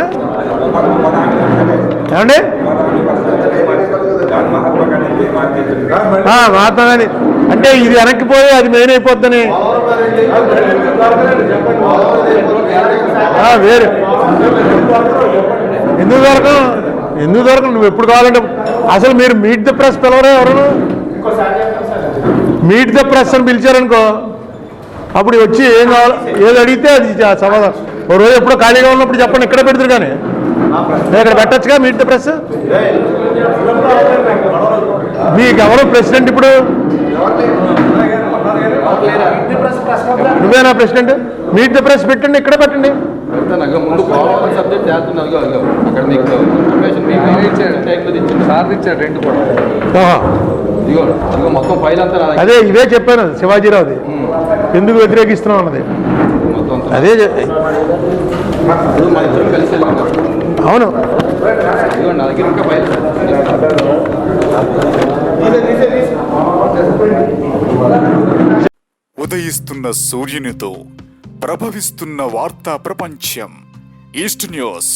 ఏమండి? మహాత్మా గాంధీ అంటే ఇది వెనక్కిపోయి అది మెయిన్ అయిపోద్దని వేరు. ఎందుకు దొరకను నువ్వు ఎప్పుడు కావాలంటే అసలు మీరు మీట్ ద ప్రెస్ పిలవరే ఎవరు? మీట్ ద ప్రెస్ అని పిలిచారనుకో, అప్పుడు వచ్చి ఏం కావాలి ఏది అడిగితే అది సమాధానం. ఓ రోజు ఎప్పుడో ఖాళీగా ఉన్నప్పుడు చెప్పండి, ఇక్కడ పెడతారు. కానీ నేను ఇక్కడ పెట్టచ్చుగా మీట్ ద ప్రెస్. మీకు ఎవరు ప్రెసిడెంట్ ఇప్పుడు? నువ్వేనా ప్రెసిడెంట్? మీట్ ద ప్రెస్ పెట్టండి, ఇక్కడ పెట్టండి. ముందు పోలవరం సబ్జెక్ట్ చేస్తున్నారు. అక్కడ మీకు ఇన్ఫర్మేషన్ సార్ ఇచ్చారు 2 కూడా. ఇదిగో మొత్తం ఫైల్ అంతా అదే ఇవే చెప్పాను శివాజీరావుది, ఎందుకు వ్యతిరేకిస్తున్నాం అన్నది. అదే మన ఇద్దరం కలిసి వెళ్ళాం. అవును. ఇదిగోండి నా దగ్గర ఇంకా ఫైల్. ఉదయిస్తున్న సూర్యునితో ప్రభవిస్తున్న వార్తా ప్రపంచం ఈస్ట్ న్యూస్.